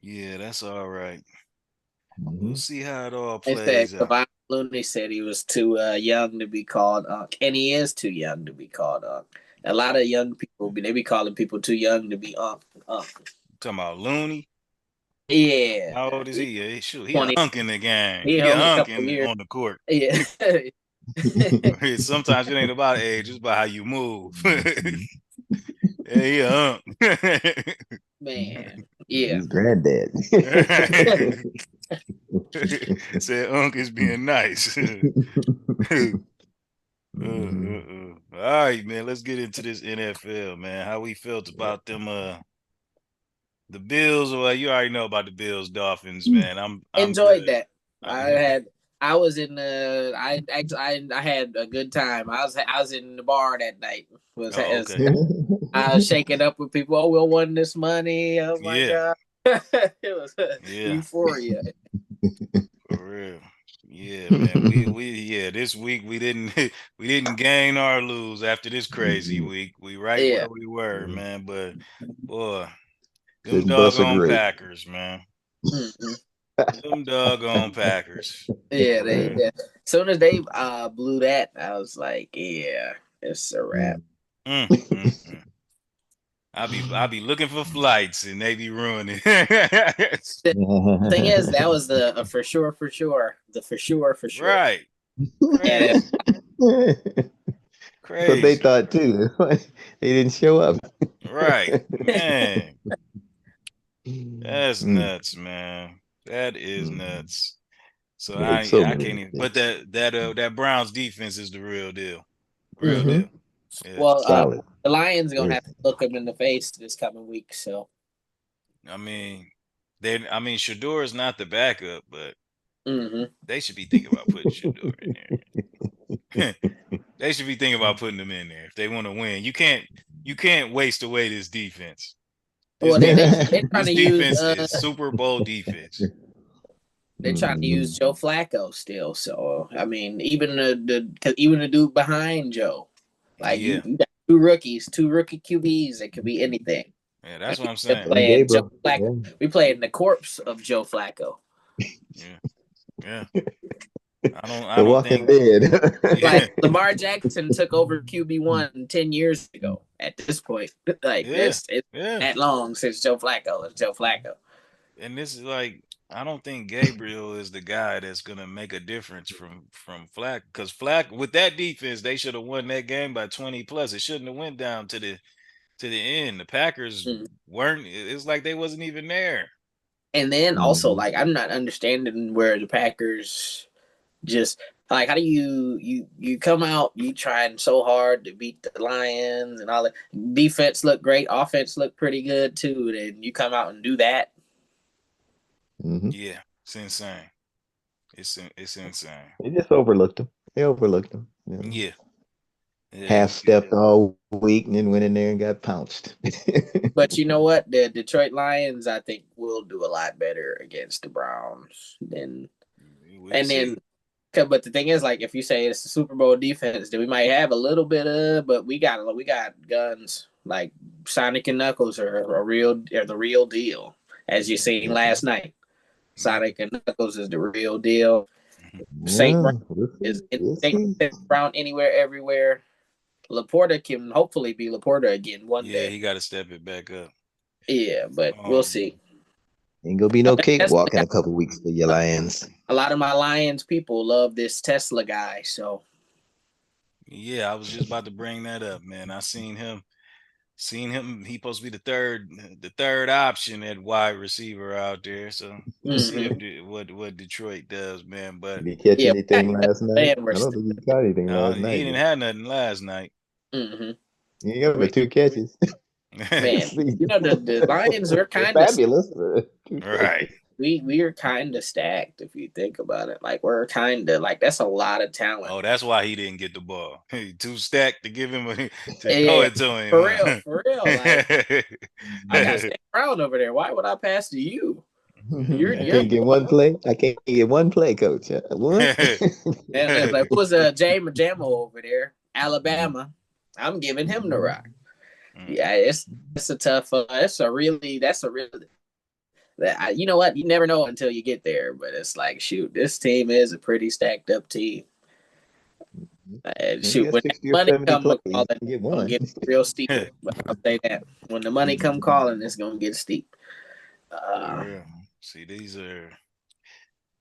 Yeah, that's all right. We'll see how it all plays out. Looney said he was too young to be called Unc, and he is too young to be called Unc. A lot of young people, they be calling people too young to be Unc. Talking about Looney? Yeah. How old is he? Yeah, shoot, he a Unc in the game. He a Unc on the court. Yeah. Sometimes it ain't about age, it's about how you move. Yeah, he a Unc. Man, yeah. His granddad. Said Unc is being nice. All right, man. Let's get into this NFL, man. How we felt about them the Bills. Well, you already know about the Bills Dolphins, man. I'm enjoyed that. I was in the I had a good time. I was in the bar that night. I was shaking up with people. Oh, we'll win this money. Oh my god. It was euphoria. For real. Yeah, man. We this week we didn't gain or lose after this crazy week. We where we were, man. But boy, them doggone Packers, man. Them doggone Packers. Yeah, as soon as they blew that, I was like, yeah, it's a wrap. I'll be looking for flights and they be ruining. The thing is, that was the for sure. Right. Crazy. But they thought too. They didn't show up. Right, man. That's nuts, man. That is nuts. So I can't even. But that Browns defense is the real deal. Real deal. Yeah. Well, the Lions gonna have to look them in the face this coming week. So, I mean, Shador is not the backup, but they should be thinking about putting Shador in there. They should be thinking about putting them in there if they want to win. You can't waste away this defense. This defense is Super Bowl defense. They're trying to use Joe Flacco still. So I mean, even the dude behind Joe. Like you got two rookie QBs. It could be anything. Yeah, that's what I'm saying. We played in the corpse of Joe Flacco. Yeah. I don't think like Lamar Jackson took over QB1 10 years ago. At this point, it's that long since Joe Flacco is Joe Flacco. And this is like I don't think Gabriel is the guy that's gonna make a difference from Flack, because Flack with that defense, they should have won that game by 20 plus. It shouldn't have went down to the end. The Packers weren't. It's like they wasn't even there. And then also, like, I'm not understanding where the Packers just like, how do you come out, you trying so hard to beat the Lions and all that. Defense looked great, offense looked pretty good too. Then you come out and do that. Yeah, it's insane. It's insane. They just overlooked him. They overlooked him. You know? Yeah. Half-stepped all week and then went in there and got pounced. But you know what? The Detroit Lions, I think, will do a lot better against the Browns than. And then, but the thing is, like, if you say it's the Super Bowl defense, then we might have a little bit of, but we got guns like Sonic and Knuckles are the real deal, as you seen last night. Sonic and Knuckles is the real deal. St. Brown is Brown anywhere, everywhere. Laporta can hopefully be Laporta again one day. Yeah, he got to step it back up. Yeah, but we'll see. Ain't gonna be no cakewalk in a couple weeks for your Lions. A lot of my Lions people love this Tesla guy, so. Yeah, I was just about to bring that up, man. I seen him. He supposed to be the third option at wide receiver out there. So we'll see what Detroit does, man. But did he catch anything last night? I don't think he caught anything last night. He didn't have nothing last night. He got but 2 catches. Man, you know the Lions are kind of fabulous. Right. We are kind of stacked if you think about it. Like, we're kind of like, that's a lot of talent. Oh, that's why he didn't get the ball. He too stacked to give him throw it to him. For real. Like, I got Stan Brown over there. Why would I pass to you? I can't get one play. I can't get one play, coach. What? And like, who was Jay Majamo over there? Alabama. I'm giving him the rock. Yeah, it's a tough. That's a really. You know what? You never know until you get there. But it's like, shoot, this team is a pretty stacked up team. Shoot, when money come calling, it's get real steep. But I'll say that when the money come calling, it's gonna get steep. See, these are.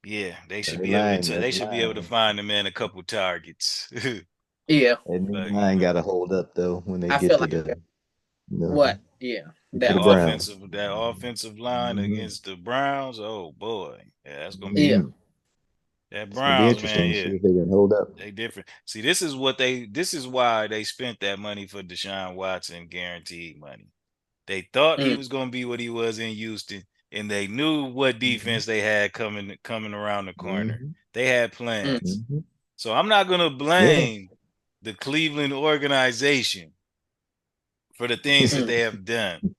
Yeah, they should be able to. They should be able to find the man a couple targets. Yeah, and mine got to hold up though when they get to the. What? Yeah. That offensive line against the Browns. Oh boy, yeah, that's gonna be that Browns, man. Yeah, see if they can hold up. They different. See, this is why they spent that money for Deshaun Watson, guaranteed money. They thought he was gonna be what he was in Houston, and they knew what defense they had coming around the corner. They had plans. So I'm not gonna blame the Cleveland organization for the things that they have done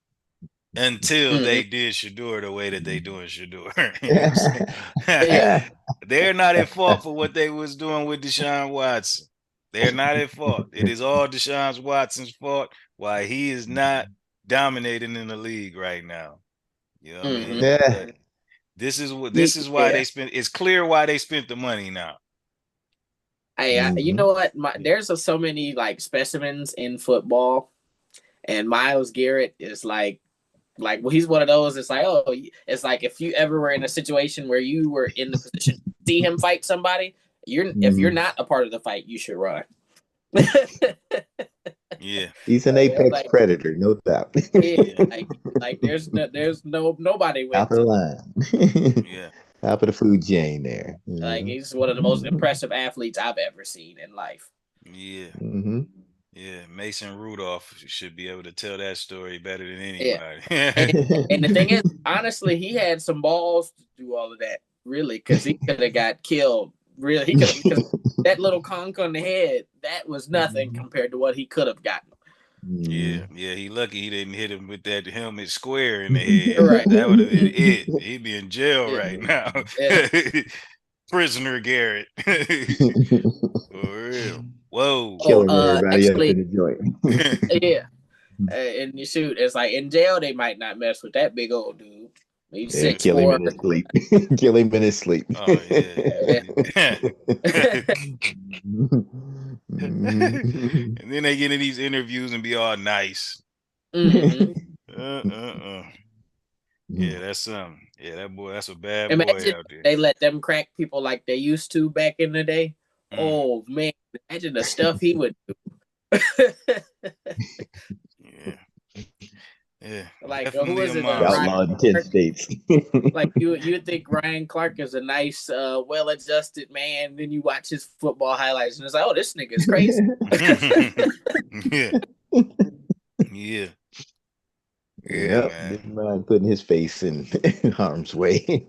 until they did Shador the way that they doing Shador. You know what I'm saying? They're not at fault for what they was doing with Deshaun Watson. They're not at fault. It is all Deshaun Watson's fault why he is not dominating in the league right now. You know what I mean? Yeah. This is why they spent. It's clear why they spent the money now. Hey, you know what? There's so many like specimens in football. And Myles Garrett is like, well, he's one of those. It's like, it's like if you ever were in a situation where you were in the position to see him fight somebody, if you're not a part of the fight, you should run. Yeah, he's an apex predator, no doubt. like there's nobody with top of the line. Yeah, top of the food chain there. Like, he's one of the most impressive athletes I've ever seen in life. Yeah. Yeah, Mason Rudolph should be able to tell that story better than anybody. Yeah. And the thing is, honestly, he had some balls to do all of that, really, because he could have got killed. Really, he could, because that little conk on the head, that was nothing compared to what he could have gotten. Yeah, he lucky he didn't hit him with that helmet square in the head. Right. That would have been it. He'd be in jail right now. Prisoner Garrett. For real. Whoa. Killing everybody actually, up in the joint. Yeah. And you shoot, it's like in jail, they might not mess with that big old dude. He's 6'4". Kill him in his sleep. Kill him in his sleep. Oh, yeah. And then they get in these interviews and be all nice. Yeah, that's something. Yeah, that boy, that's a bad boy Imagine out there. they let them crack people like they used to back in the day. Oh man, imagine the stuff he would do. Yeah. Yeah. Like who Definitely a is it? monster. Ryan Outlaw in 10 states. Like you think Ryan Clark is a nice, well-adjusted man, then you watch his football highlights and it's like, oh, this nigga is crazy. Yeah. Yeah. Yeah, Yep, man. didn't mind putting his face in harm's way.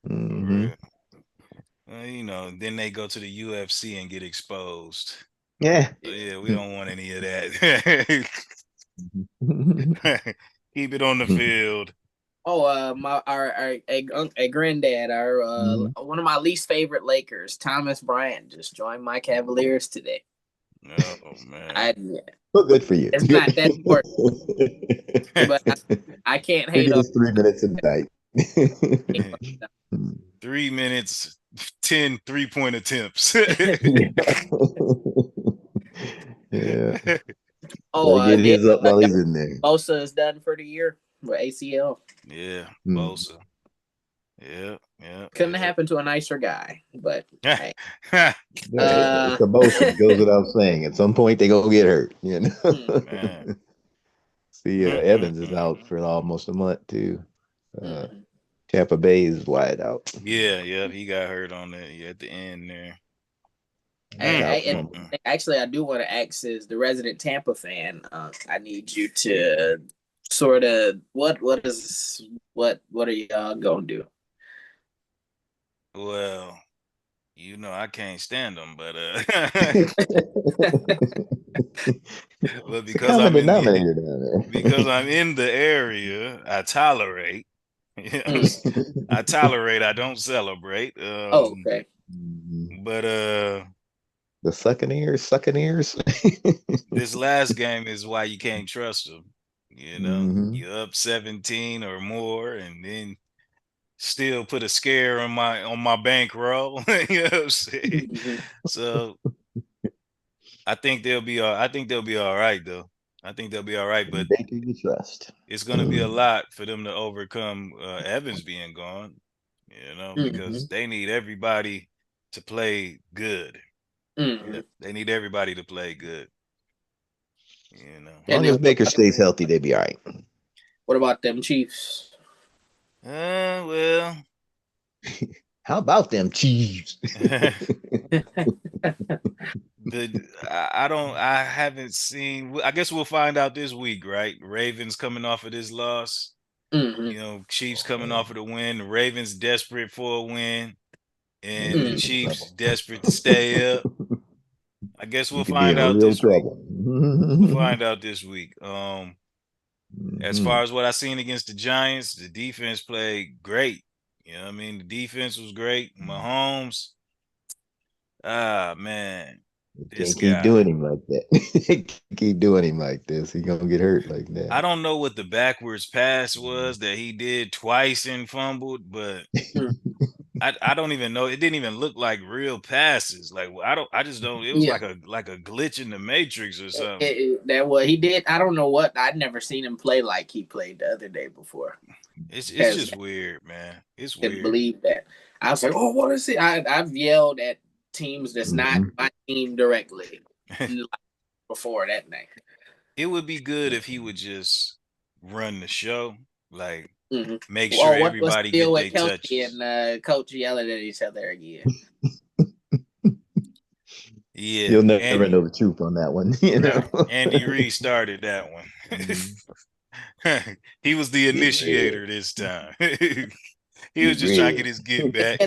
Real. Then they go to the UFC and get exposed. Yeah. So, yeah, we don't want any of that. Keep it on the field. Oh, a granddad, one of my least favorite Lakers, Thomas Bryant, just joined my Cavaliers today. Oh man. Well, good for you. It's not that important, but I can't hate it on. Is 3 minutes a night. 3 minutes, 10 3-point attempts. Yeah. Oh, get his up while he's in there. Bosa is done for the year with ACL. Yeah, Bosa. Yeah. Couldn't happen to a nicer guy, but hey. It's emotion. Goes without saying. At some point, they gonna get hurt. You know. Man. See, Evans is out for almost a month too. Tampa Bay is wide out. Yeah, he got hurt on that at the end there. Actually, I do want to ask, as the resident Tampa fan, I need you to sort of what are y'all gonna do? Well, I can't stand them, but but because I'm in the area, I tolerate. I tolerate. I don't celebrate. Okay. But the sucking ears. This last game is why you can't trust them. You're up 17 or more, and then still put a scare on my bankroll. You know what I'm saying? So I think they'll be all right though. I think they'll be all right, but they can be trust. It's gonna be a lot for them to overcome Evans being gone, because they need everybody to play good. They need everybody to play good. As long as Baker stays healthy, they be all right. What about them Chiefs? Well. How about them Chiefs? I haven't seen. I guess we'll find out this week, right? Ravens coming off of this loss. Chiefs coming off of the win. The Ravens desperate for a win, and the Chiefs desperate to stay up. I guess we'll find out this week. We'll find out this week. As far as what I seen against the Giants, the defense played great. The defense was great. Mahomes, man. Can't keep doing him like that. Keep doing him like this. He's gonna get hurt like that. I don't know what the backwards pass was that he did twice and fumbled, but I don't even know. It didn't even look like real passes. Like I just don't. It was like a glitch in the matrix or something. That what he did. I don't know what. I'd never seen him play like he played the other day before. It's just weird, man. It's weird. I believe that. I was like, oh, what is it? I've yelled at teams that's not my team directly before that night. It would be good if he would just run the show, like make sure everybody get their touches. And Coach yelling at each other again. Yeah, you'll never know the truth on that one. Andy Reid started that one. He was the initiator this time. He was just trying to get his get back.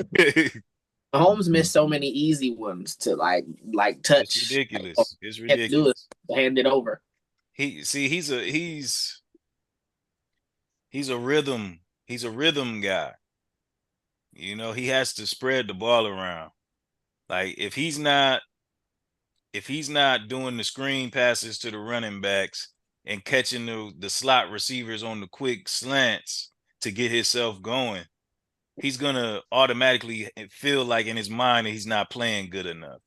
Mahomes missed so many easy ones to like touch. It's ridiculous. It's ridiculous. Hand it over. He's a rhythm. He's a rhythm guy. He has to spread the ball around. Like if he's not doing the screen passes to the running backs and catching the slot receivers on the quick slants to get himself going, he's gonna automatically feel like in his mind that he's not playing good enough.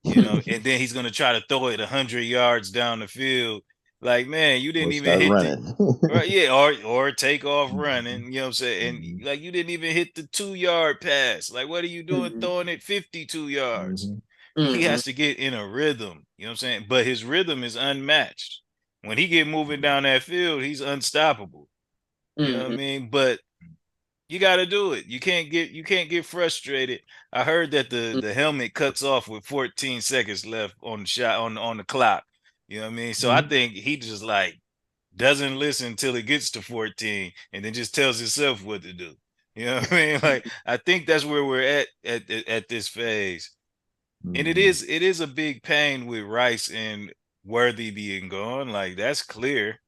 And then he's gonna try to throw it 100 yards down the field Like, man, you didn't Or even start hit running. right, yeah, or take off running, you know what I'm saying? And like you didn't even hit the 2-yard pass. Like, what are you doing throwing it 52 yards? He has to get in a rhythm, you know what I'm saying? But his rhythm is unmatched. When he get moving down that field, he's unstoppable. You know what I mean? But you got to do it. You can't get frustrated. I heard that the helmet cuts off with 14 seconds left on the shot on the clock. You know what I mean? So I think he just like doesn't listen until it gets to 14 and then just tells himself what to do. You know what I mean? Like I think that's where we're at this phase. And it is a big pain with Rice and Worthy being gone. Like that's clear.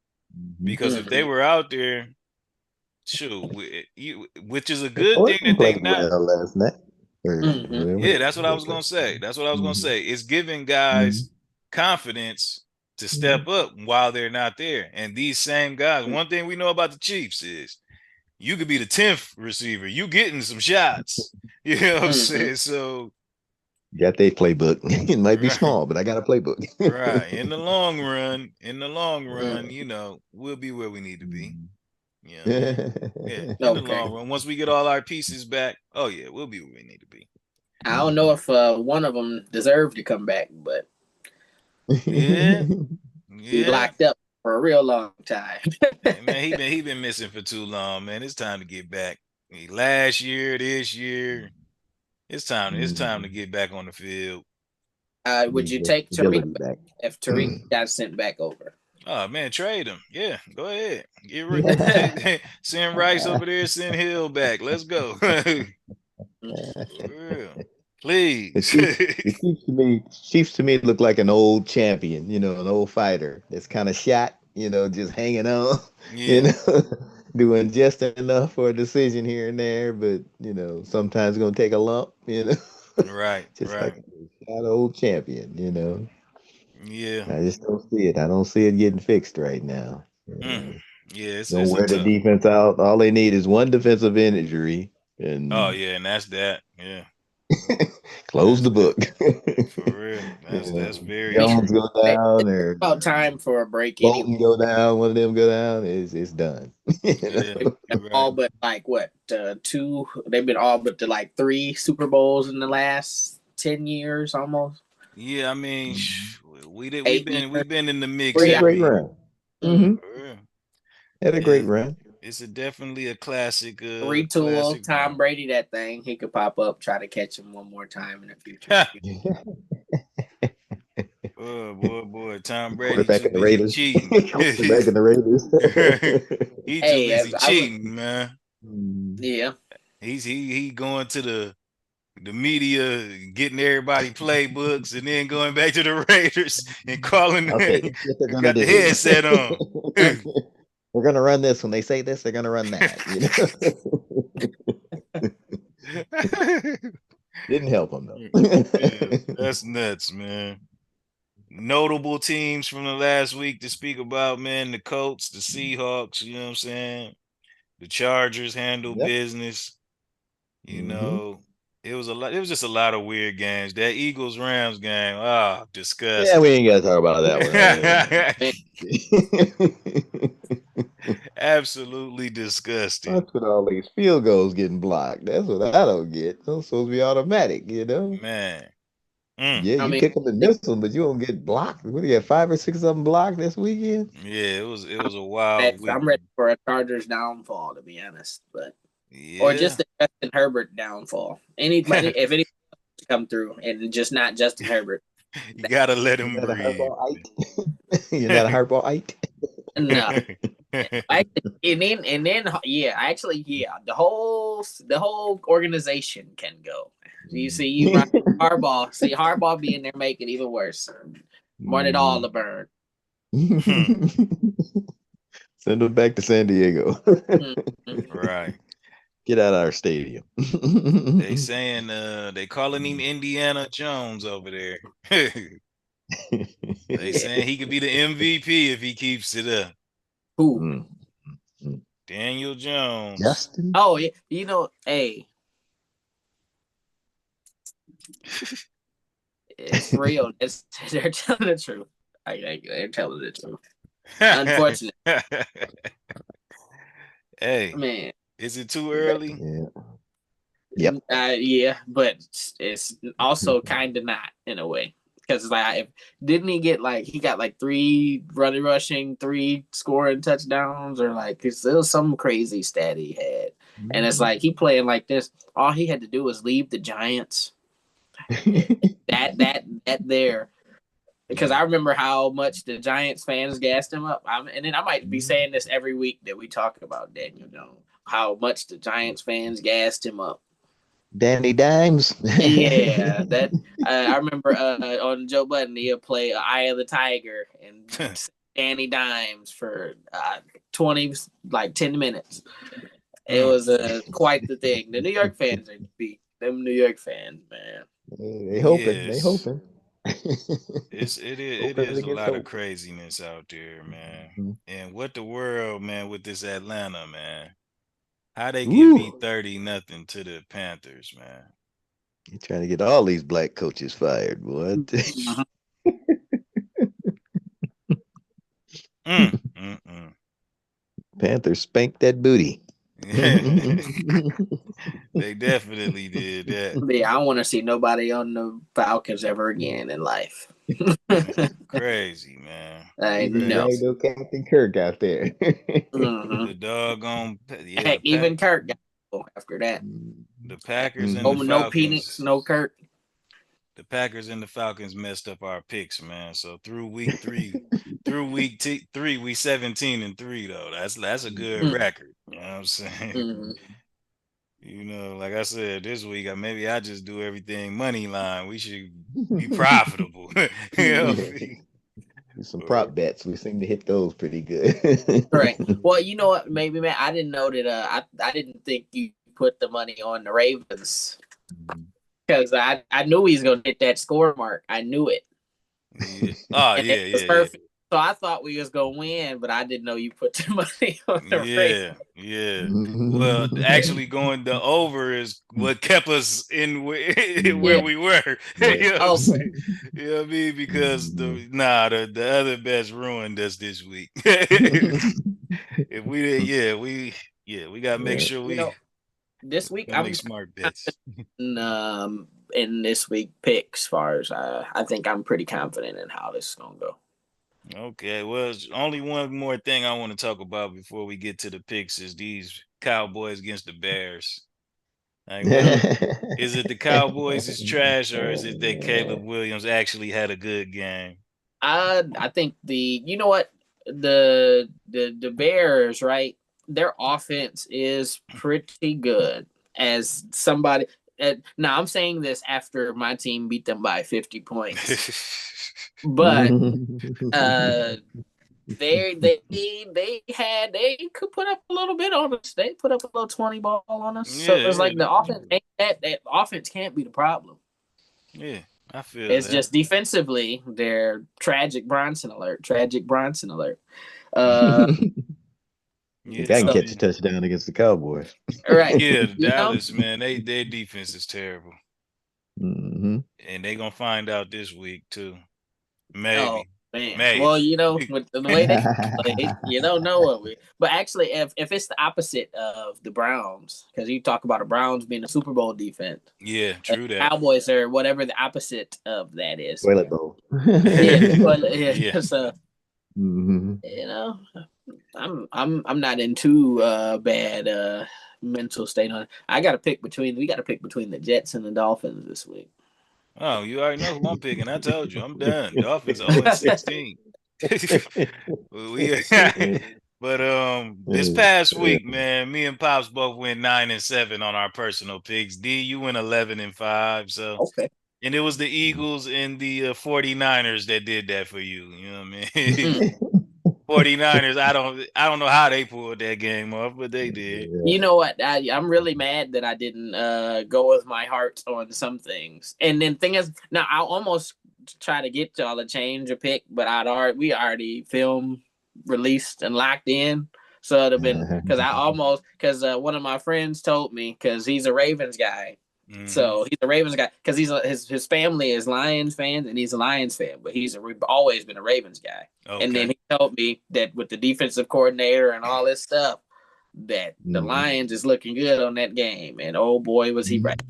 Because if they were out there, shoot, which is a good thing that they Played not. well last night. Yeah, that's what I was gonna say. That's what I was gonna say. It's giving guys confidence to step up while they're not there. And these same guys, one thing we know about the Chiefs is you could be the 10th receiver. You getting some shots. You know what I'm saying? So got their playbook. It might be small, but I got a playbook. right. In the long run, you know, we'll be where we need to be. You know what I mean? Yeah. In the long run. Once we get all our pieces back, oh yeah, we'll be where we need to be. I don't know if one of them deserved to come back, but yeah, he locked up for a real long time. Hey, man, he been missing for too long, man. It's time to get back. Last year, this year, it's time to get back on the field. Would you take Tariq back if Tariq got sent back over? Oh man, trade him. Yeah, go ahead. Send Rice over there. Send Hill back. Let's go. For real. Please. Chiefs to me look like an old champion, you know, an old fighter that's kind of shot, you know, just hanging on, you know, doing just enough for a decision here and there, but you know, sometimes gonna take a lump, you know. Right. Just right. like a shot old champion, you know. Yeah. I just don't see it. I don't see it getting fixed right now. Yeah, it's don't wear the tough. defense out. All they need is one defensive injury. And oh yeah, and that's that. Yeah. Close the book. For real. That's very Jones true. go down or about time for a break. Bolton go down, one of them go down, it's done. All but like what, two, they've been all but to like 3 Super Bowls in the last 10 years almost. Yeah, I mean, we've been in the mix. Had a great run. Had a great run. It's definitely a classic. Retool Tom Brady that thing. He could pop up, try to catch him one more time in the future. boy, Tom Brady quarterback in the Raiders. Cheating. Quarterback in the Raiders. He too busy cheating, man. Yeah. He going to the media, getting everybody playbooks, and then going back to the Raiders and calling them. Got the headset on. We're gonna run this. When they say this, they're gonna run that. You know? Didn't help them though. That's nuts, man. Notable teams from the last week to speak about, man. The Colts, the Seahawks, you know what I'm saying? The Chargers handle business. You know, it was just a lot of weird games. That Eagles-Rams game, disgusting. Yeah, we ain't gotta talk about that one. Absolutely disgusting. That's with all these field goals getting blocked. That's what I don't get. Those supposed to be automatic, you know? Man. Yeah, you kick them and miss them, but you don't get blocked. What do you have, 5 or 6 of them blocked this weekend? Yeah, it was a wild week. I'm ready for a Chargers downfall, to be honest, but or just a Justin Herbert downfall. Anybody, if anybody come through, and just not Justin Herbert, you gotta let him breathe. You're not a hardball-ite? No. The whole organization can go. You see, Harbaugh being there make it even worse. Want it all to burn. Send them back to San Diego. Right. Get out of our stadium. They saying they calling him Indiana Jones over there. They saying he could be the MVP if he keeps it up. Who? Daniel Jones. Justin? Oh yeah, you know, hey. It's real. They're telling the truth. They're telling the truth. Unfortunate. Hey, man, is it too early? Yep. Yeah, but it's also kind of not in a way, because like, didn't he get like he got like 3 rushing, 3 scoring touchdowns, or like cause it was some crazy stat he had, and it's like he playing like this. All he had to do was leave the Giants. that there. Because I remember how much the Giants fans gassed him up. And then I might be saying this every week that we talk about Daniel Jones, how much the Giants fans gassed him up. Danny Dimes. Yeah, that I remember on Joe Budden, he'll play Eye of the Tiger and Danny Dimes for 10 minutes. It was quite the thing. The New York fans are beat. Them New York fans, man. They hoping. They hoping. It is a lot of craziness out there, man. Mm-hmm. And what the world, man, with this Atlanta, man. How they get beat 30-0 to the Panthers, man. You're trying to get all these black coaches fired, boy. Panthers spanked that booty. They definitely did that. Yeah, I don't want to see nobody on the Falcons ever again in life. Crazy, man. I know. No Captain Kirk out there. The doggone heck, even Kirk got after that. The Packers and the Falcons. No Penix, no Kirk. The Packers and the Falcons messed up our picks, man. So through week 3, we 17-3 though. That's a good record. You know what I'm saying? You know, like I said, this week maybe I just do everything money line. We should be profitable. You know? Some prop bets. We seem to hit those pretty good. Right. Well, you know what? Maybe, man, I didn't know that. I didn't think you put the money on the Ravens. Because I knew he was going to hit that score mark. I knew it. Yeah. Oh, yeah, it was perfect. So I thought we was going to win, but I didn't know you put the money on the Ravens. Yeah. Well, actually going the over is what kept us in where we were. You know what I mean? Because the other bets ruined us this week. If we did, we got to make sure we... This week I'm make smart bets. In this week picks, as far as I think I'm pretty confident in how this is gonna go. Okay, well, there's only one more thing I want to talk about before we get to the picks is these Cowboys against the Bears. Like, is it the Cowboys is trash, or is it that Caleb Williams actually had a good game? I think the Bears, right? Their offense is pretty good. As somebody, now I'm saying this after my team beat them by 50 points, but they could put up a little bit on us. They put up a little 20 ball on us. So it's like the offense that offense can't be the problem. Yeah. I feel it's just defensively they're tragic Bronson alert. You can catch a touchdown against the Cowboys. Right. Yeah, Dallas, man, their defense is terrible. Mm-hmm. And they're going to find out this week, too. Maybe. Man. Maybe. Well, with the way they play, you don't know what we... But actually, if it's the opposite of the Browns, because you talk about the Browns being a Super Bowl defense. Yeah, true that. Cowboys are whatever the opposite of that is. Toilet bowl. Yeah. So, I'm not in too bad mental state on it. We got to pick between the Jets and the Dolphins this week. Oh, you already know who I'm picking. I told you, I'm done. Dolphins 0-16. But this past week, man, me and Pops both went 9-7 on our personal picks. D, you went 11-5. So okay. And it was the Eagles and the 49ers that did that for you. You know what I mean? 49ers, I don't know how they pulled that game off, but they did. You know what? I'm really mad that I didn't go with my heart on some things. And then thing is, now I almost try to get y'all to change a pick, but we already filmed, released, and locked in. So it'd have been because one of my friends told me, because he's a Ravens guy, So he's a Ravens guy because his family is Lions fans and he's a Lions fan, but he's always been a Ravens guy. Okay. And then he told me that with the defensive coordinator and all this stuff, that the Lions is looking good on that game, and oh boy, was he right.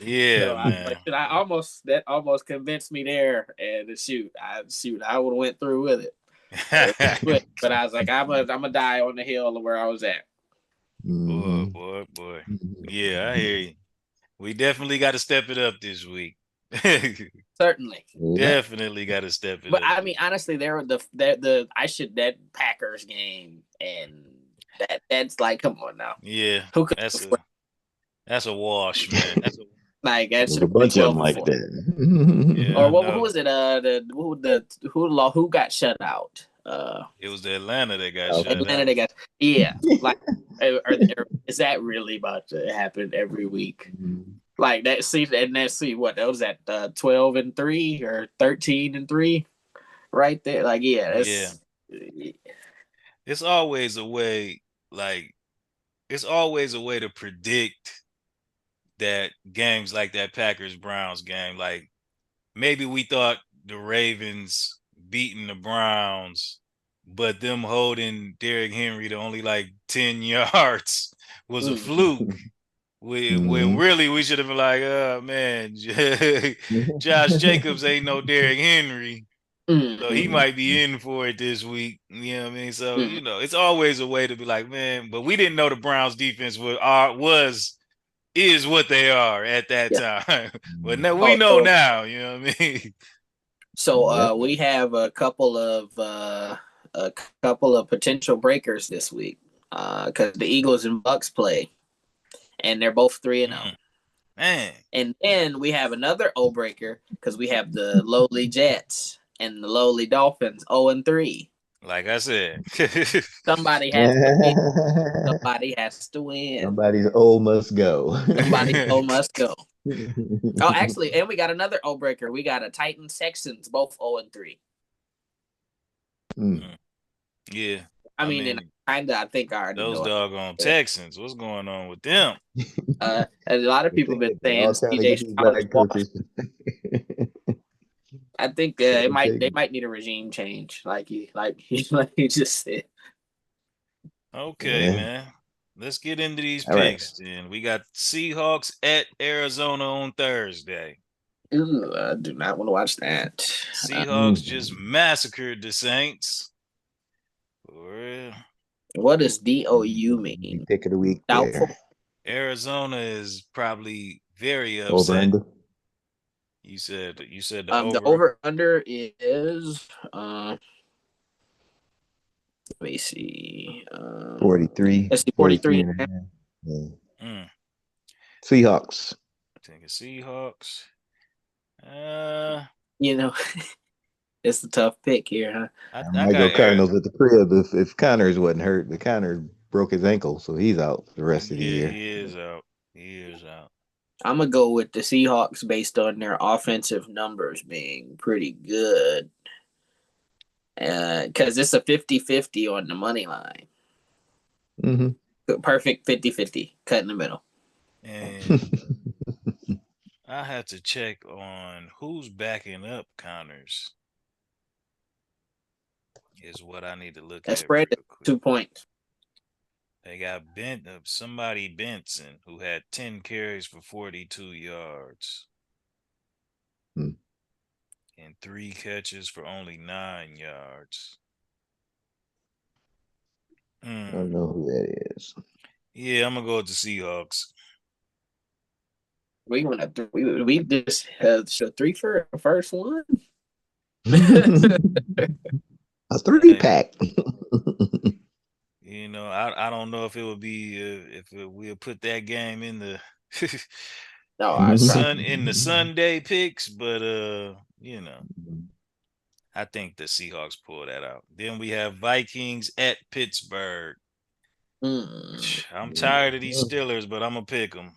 Yeah, man. That almost convinced me there, and I would have went through with it. But I was like, I'm gonna die on the hill of where I was at. Boy. Yeah, I hear you. We definitely got to step it up this week. Certainly, definitely got to step it up. But I mean, honestly, that Packers game, and that's like, come on now. Yeah, that's a wash, man. That's a bunch of them like that. Yeah, or who was it? Who got shut out? It was the Atlanta that got shut out. Atlanta that got like. Is that really about to happen every week? Like that? See what that was at 12-3 or 13-3, right there. Like it's always a way. Like it's always a way to predict that games like that Packers-Browns game. Like maybe we thought the Ravens beating the Browns, but them holding Derrick Henry to only like 10 yards was a fluke. When really we should have been like, oh man, Josh Jacobs ain't no Derrick Henry. So he might be in for it this week. You know what I mean? So, it's always a way to be like, man, but we didn't know the Browns defense is what they are at that time. But now we know now, you know what I mean? So we have a couple of potential breakers this week. Because the Eagles and Bucks play. And they're both 3-0. Man. And then we have another O breaker because we have the lowly Jets and the lowly Dolphins 0-3. Like I said, somebody has to win. Somebody has to win. Somebody's O must go. Somebody's O must go. Oh, actually, and we got another O breaker. We got a Titans Texans, both 0-3. Yeah. I mean, I think I those doggone Texans. What's going on with them? A lot of people have been saying CJ I think they might need a regime change, like you just said. Okay, man. Let's get into these picks. Then we got Seahawks at Arizona on Thursday. Ooh, I do not want to watch that. Seahawks just massacred the Saints. What does DOU mean? Pick of the week. Doubtful. Arizona is probably very upset. Over-under? You said the over. The over-under is let me see. 43. Let's see, 43. Seahawks. I think it's Seahawks. It's a tough pick here, huh? I might go Cardinals at the crib if Connors wasn't hurt. The Connors broke his ankle, so he's out the rest of the year. He is out. I'm going to go with the Seahawks based on their offensive numbers being pretty good. Because it's a 50-50 on the money line. Perfect 50-50, cut in the middle. And I have to check on who's backing up Connors. Is what I need to look at. Spread is 2 points. They got somebody Benson, who had 10 carries for 42 yards. And 3 catches for only 9 yards. I don't know who that is. Yeah, I'm gonna go with the Seahawks. We just had a 3 for a first one. A 3-pack. I don't know if it would be we'll put that game in the in the Sunday picks, but I think the Seahawks pull that out. Then we have Vikings at Pittsburgh. I'm tired of these Steelers, but I'm gonna pick them.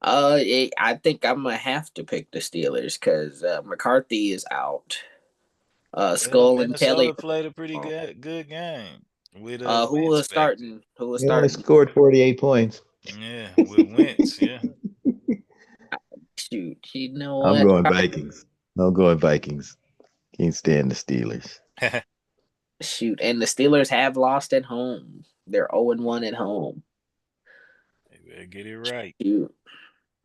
I think I'm gonna have to pick the Steelers because McCarthy is out. Skull and Kelly played a pretty good game. Who was starting? He only scored 48 points. Yeah, with Wentz. Yeah. Shoot, you know I'm what? going Vikings. I'm going Vikings. Can't stand the Steelers. Shoot, and the Steelers have lost at home. They're 0-1 at home. They better get it right. Shoot.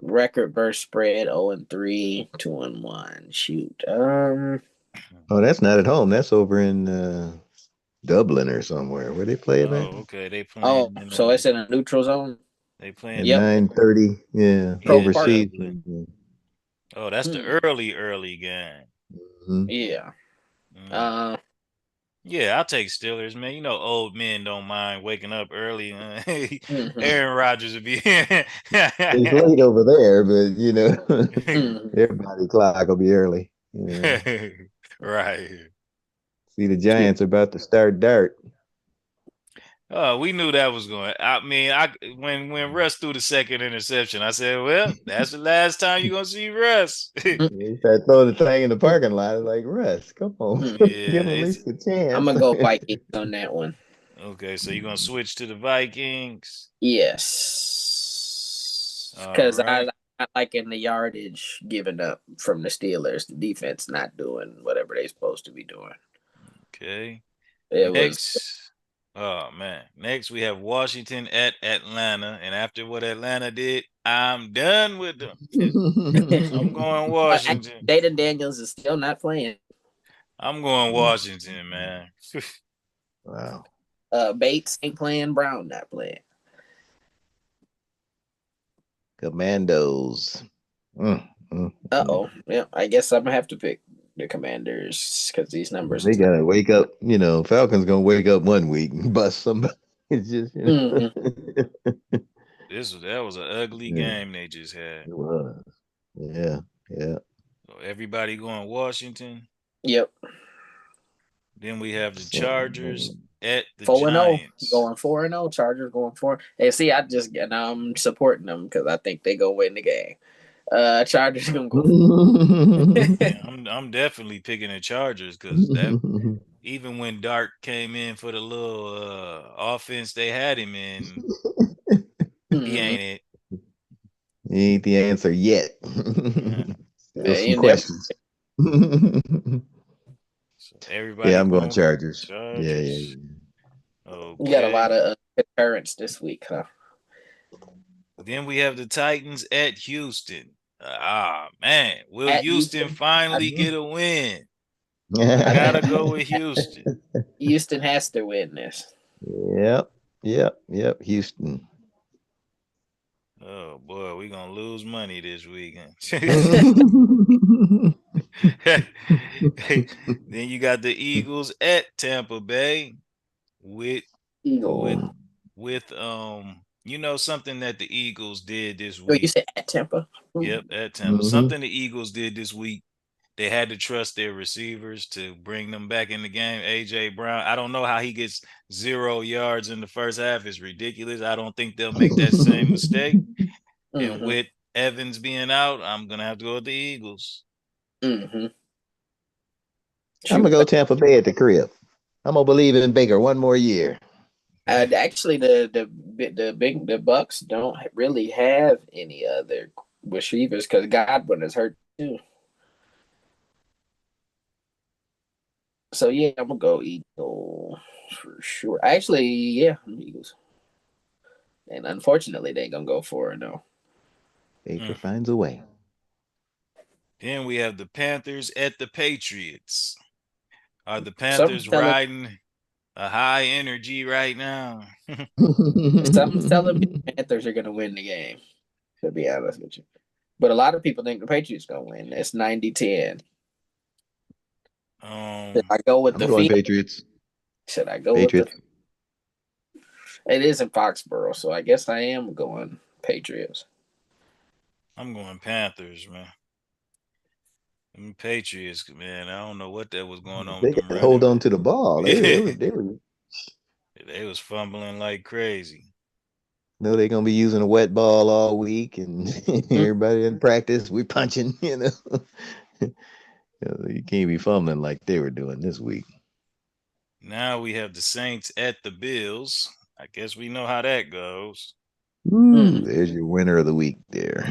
Record versus spread 0-3, 2-1. Shoot. Oh, that's not at home. That's over in Dublin or somewhere. Where they play it at? Oh, okay. They Oh, playing in so it's in a neutral zone. they playing At Yep. 9:30. Yeah, Yeah, overseas. Dublin. Oh, that's the early game. Mhm. Yeah. Yeah, I'll take Steelers, man. You know, old men don't mind waking up early. Aaron Rodgers would be. It's late over there, but you know, Mhm. their body clock will be early. Yeah. Right. See, the Giants are about to start dart. Oh, we knew that was going. I mean, when Russ threw the second interception, I said, "Well, that's the last time you're gonna see Russ." They start throwing the thing in the parking lot. It's like, Russ, come on, Yeah, give him at least a chance. I'm gonna go Vikings on that one. Okay, so you're gonna switch to the Vikings. Yes, All because right. I like in the yardage given up from the Steelers. The defense not doing whatever they're supposed to be doing. Okay. It was Next. Oh man. Next we have Washington at Atlanta. And after what Atlanta did, I'm done with them. I'm going Washington. Jaden Daniels is still not playing. I'm going Washington, man. Wow. Bates ain't playing. Brown not playing. Commandos. Uh-oh. Yeah, I guess I'm gonna have to pick the Commanders because these numbers. They gotta wake up. You know, Falcons gonna wake up one week and bust somebody. It's just, you know. That was an ugly game they just had. It was. Yeah. So everybody going Washington. Yep. Then we have the Chargers at the 4-0. Giants. Going 4-0. Chargers going 4. Hey, see, I'm supporting them because I think they gonna win the game. Chargers gonna go. Yeah, I'm definitely picking the Chargers because that even when Dark came in for the little offense they had him in, he ain't it. He ain't the answer yet. Still some questions. So everybody. Yeah, I'm going Chargers. Chargers. Yeah. Okay. We got a lot of concurrence this week, huh? Then we have the Titans at Houston. Man, will Houston finally get a win? I gotta go with Houston. Houston has to win this. Yep. Houston. Oh boy, we gonna lose money this weekend. Then you got the Eagles at Tampa Bay with you know something that the Eagles did this week. You said at Tampa? Yep, at Tampa. Something the Eagles did this week. They had to trust their receivers to bring them back in the game. AJ Brown, I don't know how he gets 0 yards in the first half. It's ridiculous. I don't think they'll make that same mistake. And with Evans being out, I'm gonna have to go with the Eagles. I'm gonna go Tampa Bay at the crib. I'm gonna believe in Baker one more year. Actually, the Bucks don't really have any other receivers because Godwin is hurt too. So yeah, I'm gonna go Eagles for sure. Actually, yeah, Eagles. And unfortunately, they're gonna go 4-0. Baker finds a way. Then we have the Panthers at the Patriots. Are the Panthers riding a high energy right now? Something's telling me the Panthers are gonna win the game, to be honest with you. But a lot of people think the Patriots gonna win. It's 90-10. Should I go with the Patriots? Should I go with the? It is in Foxborough, so I guess I am going Patriots. I'm going Panthers, man. Patriots, man. I don't know what that was going on. They could hold on to the ball. They was fumbling like crazy. No, they're gonna be using a wet ball all week, and everybody in practice, we punching. You know, you can't be fumbling like they were doing this week. Now we have the Saints at the Bills. I guess we know how that goes. There's your winner of the week there.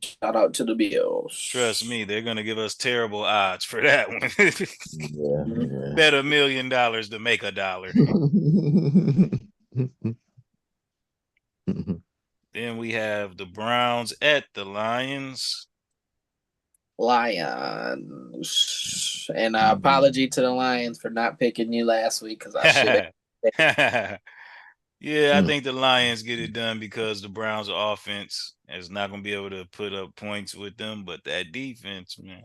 Shout out to the Bills. Trust me, they're gonna give us terrible odds for that one. Yeah. Bet $1 million to make $1. Then we have the Browns at the Lions. Lions. And apology to the Lions for not picking you last week because I should have. Yeah, I think the Lions get it done because the Browns' offense is not going to be able to put up points with them, but that defense, man.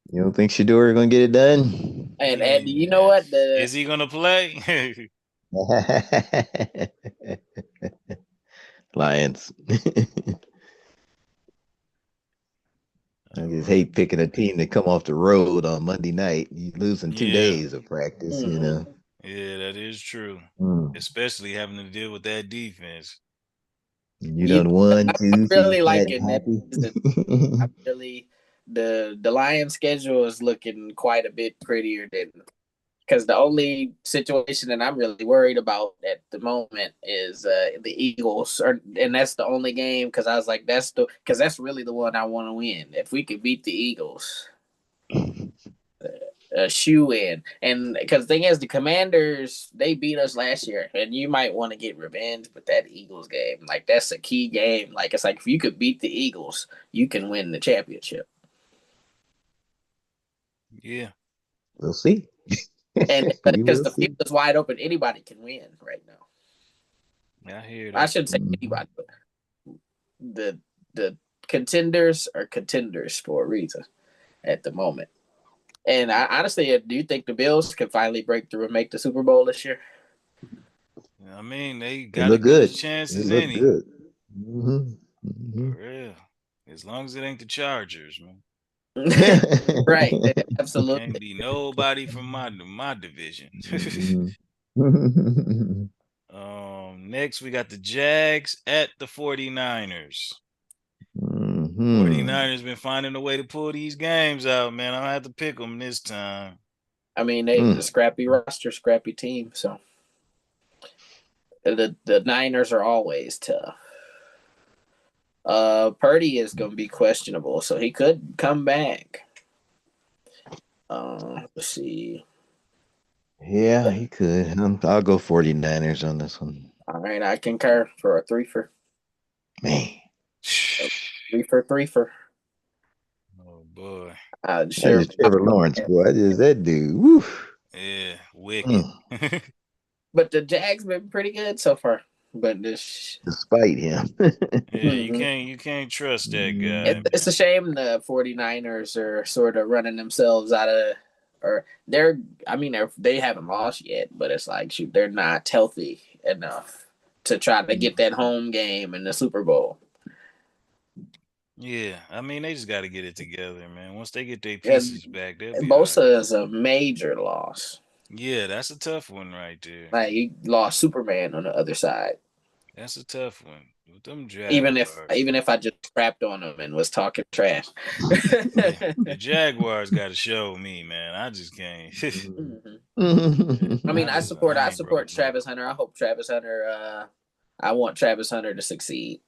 You don't think Shador going to get it done? And you know what? Is he going to play? Lions. I just hate picking a team that come off the road on Monday night. You losing 2 days of practice, you know. Yeah, that is true. Especially having to deal with that defense. You done won too. I'm really liking happy. I'm really the Lions schedule is looking quite a bit prettier than because the only situation that I'm really worried about at the moment is the Eagles, and that's the only game because I was like that's really the one I want to win. If we could beat the Eagles. Shoe in, and because the thing is, the Commanders they beat us last year, and you might want to get revenge. But that Eagles game, like that's a key game. Like it's like if you could beat the Eagles, you can win the championship. Yeah, we'll see. And because the field is wide open, anybody can win right now. I hear that. I shouldn't say anybody, but the contenders are contenders for a reason at the moment. And I honestly, do you think the Bills can finally break through and make the Super Bowl this year? I mean, they got as good chances as any. Good. For real. As long as it ain't the Chargers, man. Right, absolutely. Can't be nobody from my division. Next, we got the Jags at the 49ers. 49ers been finding a way to pull these games out, man. I don't have to pick them this time. I mean, they the scrappy roster, scrappy team. So the Niners are always tough. Purdy is going to be questionable, so he could come back. Let's see. Yeah, he could. I'll go 49ers on this one. All right, I concur for a 3-for. Man. 3-for. Oh boy. Sure. Trevor Lawrence, boy. That dude. Woo. Yeah, wicked. But the Jags been pretty good so far. But despite him. You can't trust that guy. It's a shame the 49ers are sort of running themselves out of they haven't lost yet, but it's like shoot, they're not healthy enough to try to get that home game in the Super Bowl. Yeah, I mean they just got to get it together, man. Once they get their pieces back, they'll be Bosa is a major loss. Yeah, that's a tough one right there. Like he lost Superman on the other side. That's a tough one. With them Jaguars. Even if I just crapped on them and was talking trash. The Jaguars got to show me, man. I just can't. I mean, I support Travis Hunter. I hope Travis Hunter. I want Travis Hunter to succeed.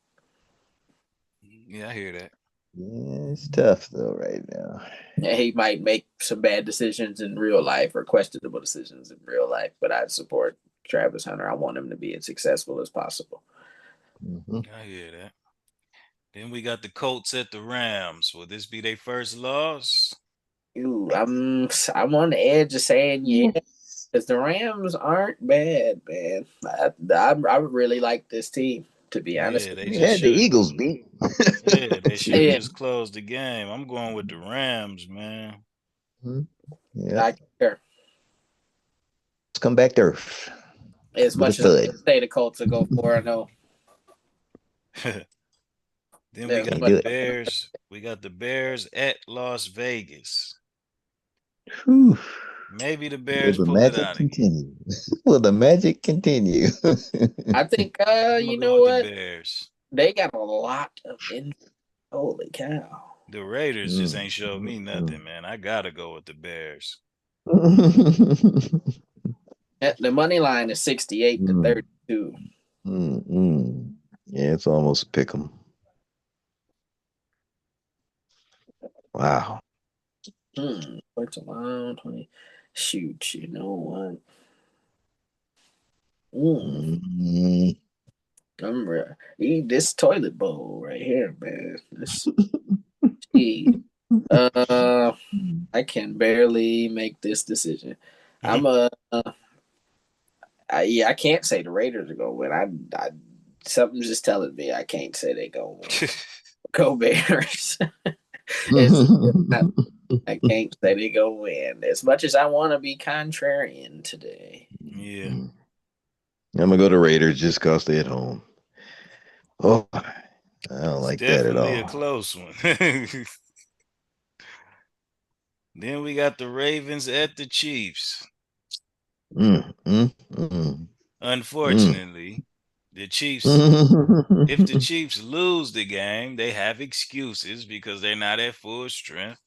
Yeah, I hear that. Yeah, it's tough though right now. Yeah, he might make some bad decisions in real life or questionable decisions in real life, but I support Travis Hunter. I want him to be as successful as possible. I hear that. Then we got the Colts at the Rams. Will this be their first loss? Ooh, I'm on the edge of saying yeah, because the Rams aren't bad, man. I really like this team. To be honest, they had the Eagles beat. Yeah, they should just close the game. I'm going with the Rams, man. Yeah, I care. Let's come back to earth. As much as I say the Colts will go 4-0. Then we got the Bears. We got the Bears at Las Vegas. Whew. Maybe the Bears pull it out. Will the magic continue? I think you know what? They got a lot of holy cow. The Raiders just ain't showed me nothing, man. I gotta go with the Bears. The money line is 68 to 32. Mm-mm. Yeah, it's almost a pick 'em. Wow. What's around 20? Shoot, you know what? Mm. I'm eat this toilet bowl right here, man. This gee. I can barely make this decision. I'm yeah, I can't say the Raiders are gonna win. I something's just telling me I can't say they gonna win. Go Bears. I can't say they gonna win. As much as I want to be contrarian today. Yeah. I'm gonna go to Raiders just cause they at home. Oh, I don't like that at Definitely a all. close one. Then we got the Ravens at the Chiefs. Mm, mm, mm, Unfortunately, the Chiefs, if the mm. Chiefs lose the game, they have excuses because they're not at full strength.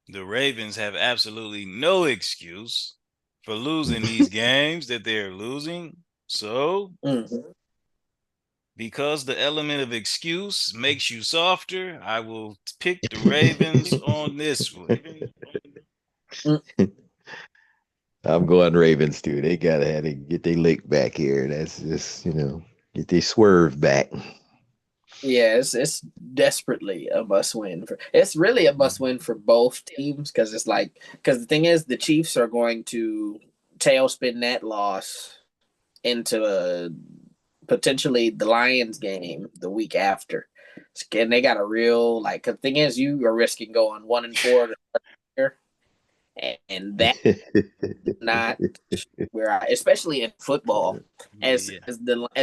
The Ravens have absolutely no excuse for losing these games that they're losing. So, because the element of excuse makes you softer, I will pick the Ravens on this one. I'm going Ravens too. They gotta have to get their lick back here. That's just get their swerve back. Yeah, it's desperately a must win for. It's really a must win for both teams because the thing is the Chiefs are going to tailspin that loss into potentially the Lions game the week after, and they got a real Cause the thing is you are risking going 1-4 and that not where especially in football as Yeah. as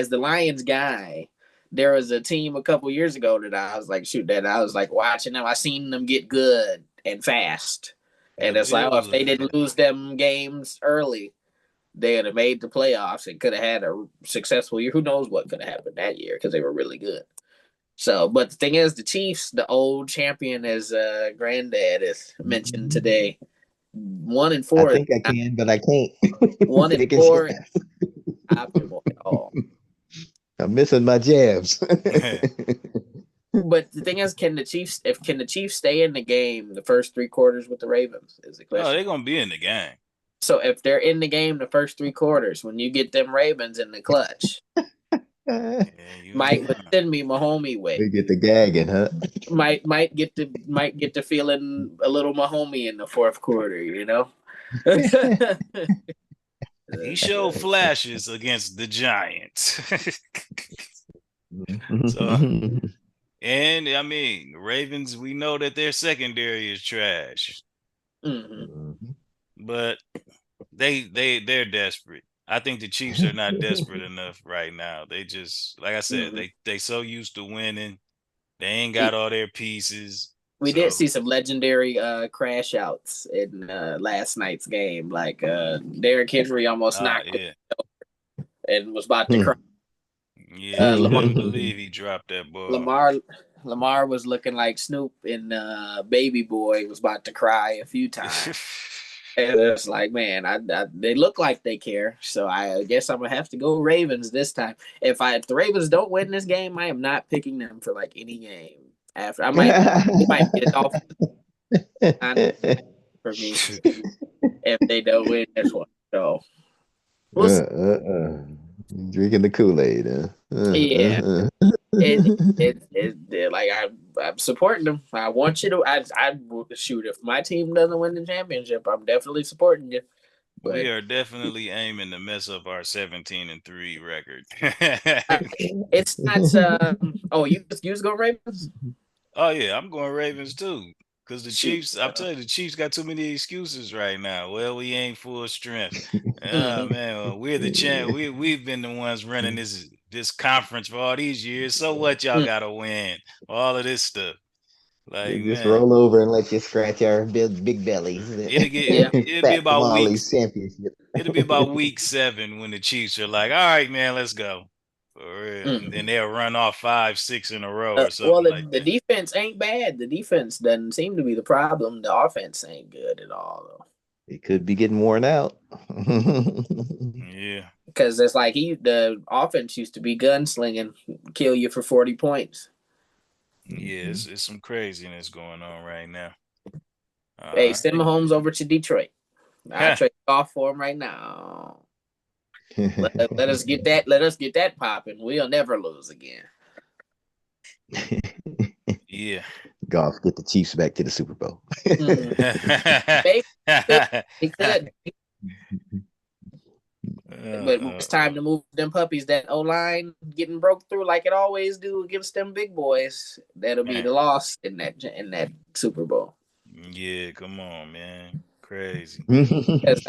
the Lions guy. There was a team a couple years ago that I was like, shoot, that I was like watching them. I seen them get good and fast, The and it's like, oh, if they Bills. didn't lose them games early, they would have made the playoffs and could have had a successful year. Who knows what could have happened that year because they were really good. So, but the thing is, the Chiefs, the old champion, as Granddad is mentioned today, I 1-4 is think I not can, but I can't. 1-4 is not optimal at all. I'm missing my jabs. But the thing is, can the Chiefs stay in the game the first three quarters with the Ravens? Is the Oh, question. they're gonna be in the game. So if they're in the game the first three quarters, when you get them Ravens in the clutch, Yeah, might send me Mahomie way. We get the gagging, huh? Might get the feeling a little Mahomie in the fourth quarter, you know. He showed flashes against the Giants. So, and I mean, the Ravens, we know that their secondary is trash. But they're desperate. I think the Chiefs are not desperate enough right now. They just, like I said, they so used to winning. They ain't got all their pieces. We did see some legendary crash outs in last night's game. Like Derrick Henry almost knocked it over and was about to cry. Yeah, I couldn't believe he dropped that ball. Lamar was looking like Snoop and Baby Boy was about to cry a few times. And it's like, man, they look like they care. So I guess I'm gonna have to go Ravens this time. If the Ravens don't win this game, I am not picking them for like any game. After they might get it off for me if they don't win this one. So drinking the Kool-Aid, huh? Yeah. Like I'm supporting them. I want you to. I shoot. If my team doesn't win the championship, I'm definitely supporting you. But we are definitely aiming to mess up our 17-3 record. It's not. Oh, you was going Ravens? Oh yeah, I'm going Ravens too. Because the Chiefs, I'm telling you, the Chiefs got too many excuses right now. Well, we ain't full strength. Man, well, we're the champ. We've been the ones running this conference for all these years. So what? Y'all gotta win all of this stuff. Like, just man, roll over and let you scratch our big bellies. It'll be about weeks. Championship. It'll be about week 7 when the Chiefs are like, all right, man, let's go. For real. And then they'll run off 5, 6 in a row or something like the that. defense ain't bad. The defense doesn't seem to be the problem. The offense ain't good at all, though. He could be getting worn out. Yeah. Because it's like the offense used to be gunslinging, kill you for 40 points. Yeah, it's some craziness going on right now. Hey, send Mahomes over to Detroit. I trade off for him right now. Let us get that. Let us get that popping. We'll never lose again. Yeah. Golf, get the Chiefs back to the Super Bowl. He could. But it's time to move them puppies. That O-line getting broke through like it always do against them big boys. That'll be the loss in that Super Bowl. Yeah, come on, man. Crazy. That's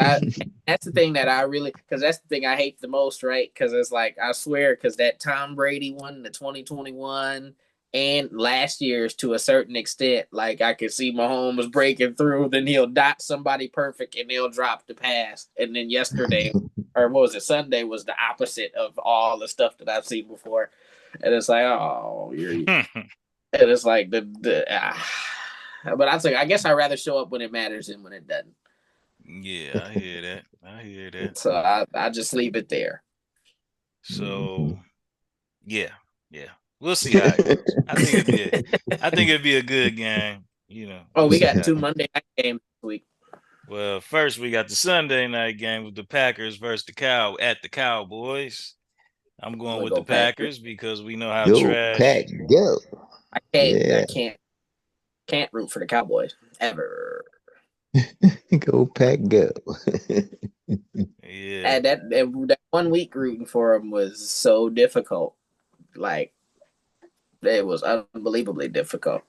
the thing that I really, because that's the thing I hate the most, right? Because it's like, I swear, because that Tom Brady one, the 2021, and last year's to a certain extent, like I could see Mahomes breaking through, then he'll dot somebody perfect and they'll drop the pass. And then yesterday, or what was it, Sunday was the opposite of all the stuff that I've seen before. And it's like, oh, and it's like but I guess I'd rather show up when it matters than when it doesn't. Yeah, I hear that. So I just leave it there. So yeah. We'll see how it goes. I think it'd be a good game, you know. Oh, we got 2 Monday night games this week. Well, first we got the Sunday night game with the Packers versus the Cowboys. I'm going with the Packers because we know how trash. Pack, go. I can't root for the Cowboys ever. Go Pack, go. Yeah. And that 1 week rooting for them was so difficult. Like, it was unbelievably difficult.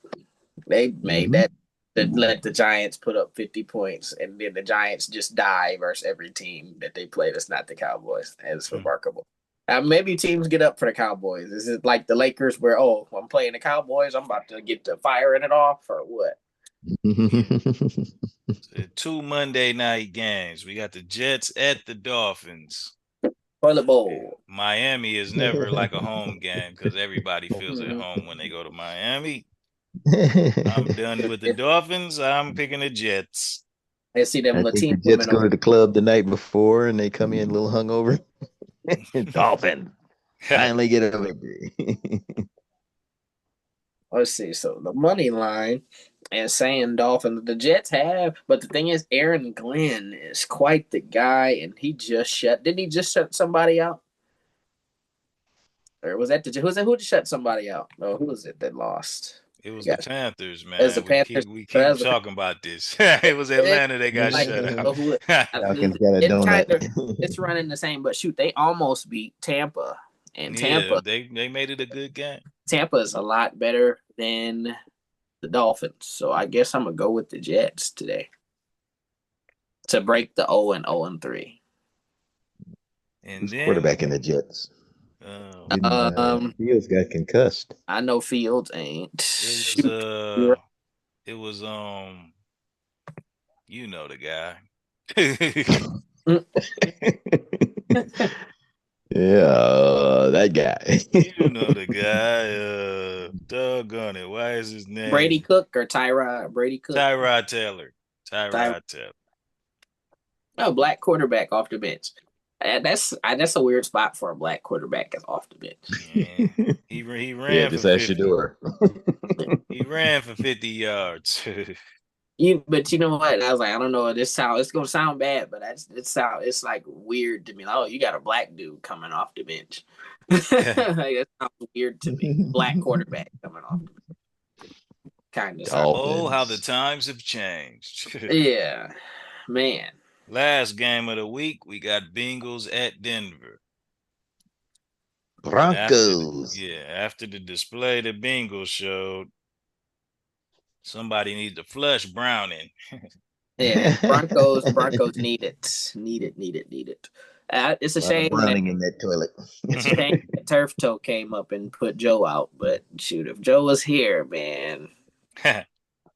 They made that let the Giants put up 50 points, and then the Giants just die versus every team that they play that's not the Cowboys. And it's remarkable. Maybe teams get up for the Cowboys. Is it like the Lakers where, I'm playing the Cowboys, I'm about to get to firing it off, or what? 2 Monday night games. We got the Jets at the Dolphins. Toilet bowl. Miami is never like a home game because everybody feels at home when they go to Miami. I'm done with the Dolphins. I'm picking the Jets. I see them Latino the Jets go to the club the night before and they come in a little hungover. Dolphin. Finally get a victory. Let's see. So the money line and saying Dolphins, the Jets have, but the thing is, Aaron Glenn is quite the guy, and didn't he just shut somebody out? Or was that who just shut somebody out? No, who was it that lost? It was the Panthers, man. It was the Panthers. We keep talking about this. It was Atlanta that got shut out. It's running the same, but shoot, they almost beat Tampa. And Tampa, they made it a good game. Tampa is a lot better than the Dolphins, so I guess I'm gonna go with the Jets today to break the 0-3. And then quarterback in the Jets. Fields got concussed. I know Fields ain't. It was you know the guy. Yeah, that guy. You know the guy. Doggone it. Why is his name? Brady Cook or Tyrod? Brady Cook. Tyrod Taylor. Tyrod Taylor. No, black quarterback off the bench. That's a weird spot for a black quarterback that's off the bench. Yeah. He ran. Yeah, just ask Shador. He ran for 50 yards. But you know what? I was like, I don't know. It's gonna sound bad, but it's like weird to me. Like, oh, you got a black dude coming off the bench. Like, that sounds weird to me. Black quarterback coming off the bench. Kind of. Oh, how the times have changed. Yeah, man. Last game of the week, we got Bengals at Denver. Broncos. After the display the Bengals showed, somebody needs to flush Browning. Yeah, Broncos need it. Need it. It's a shame Browning in that toilet. It's a shame that Turf Toe came up and put Joe out, but shoot, if Joe was here, man,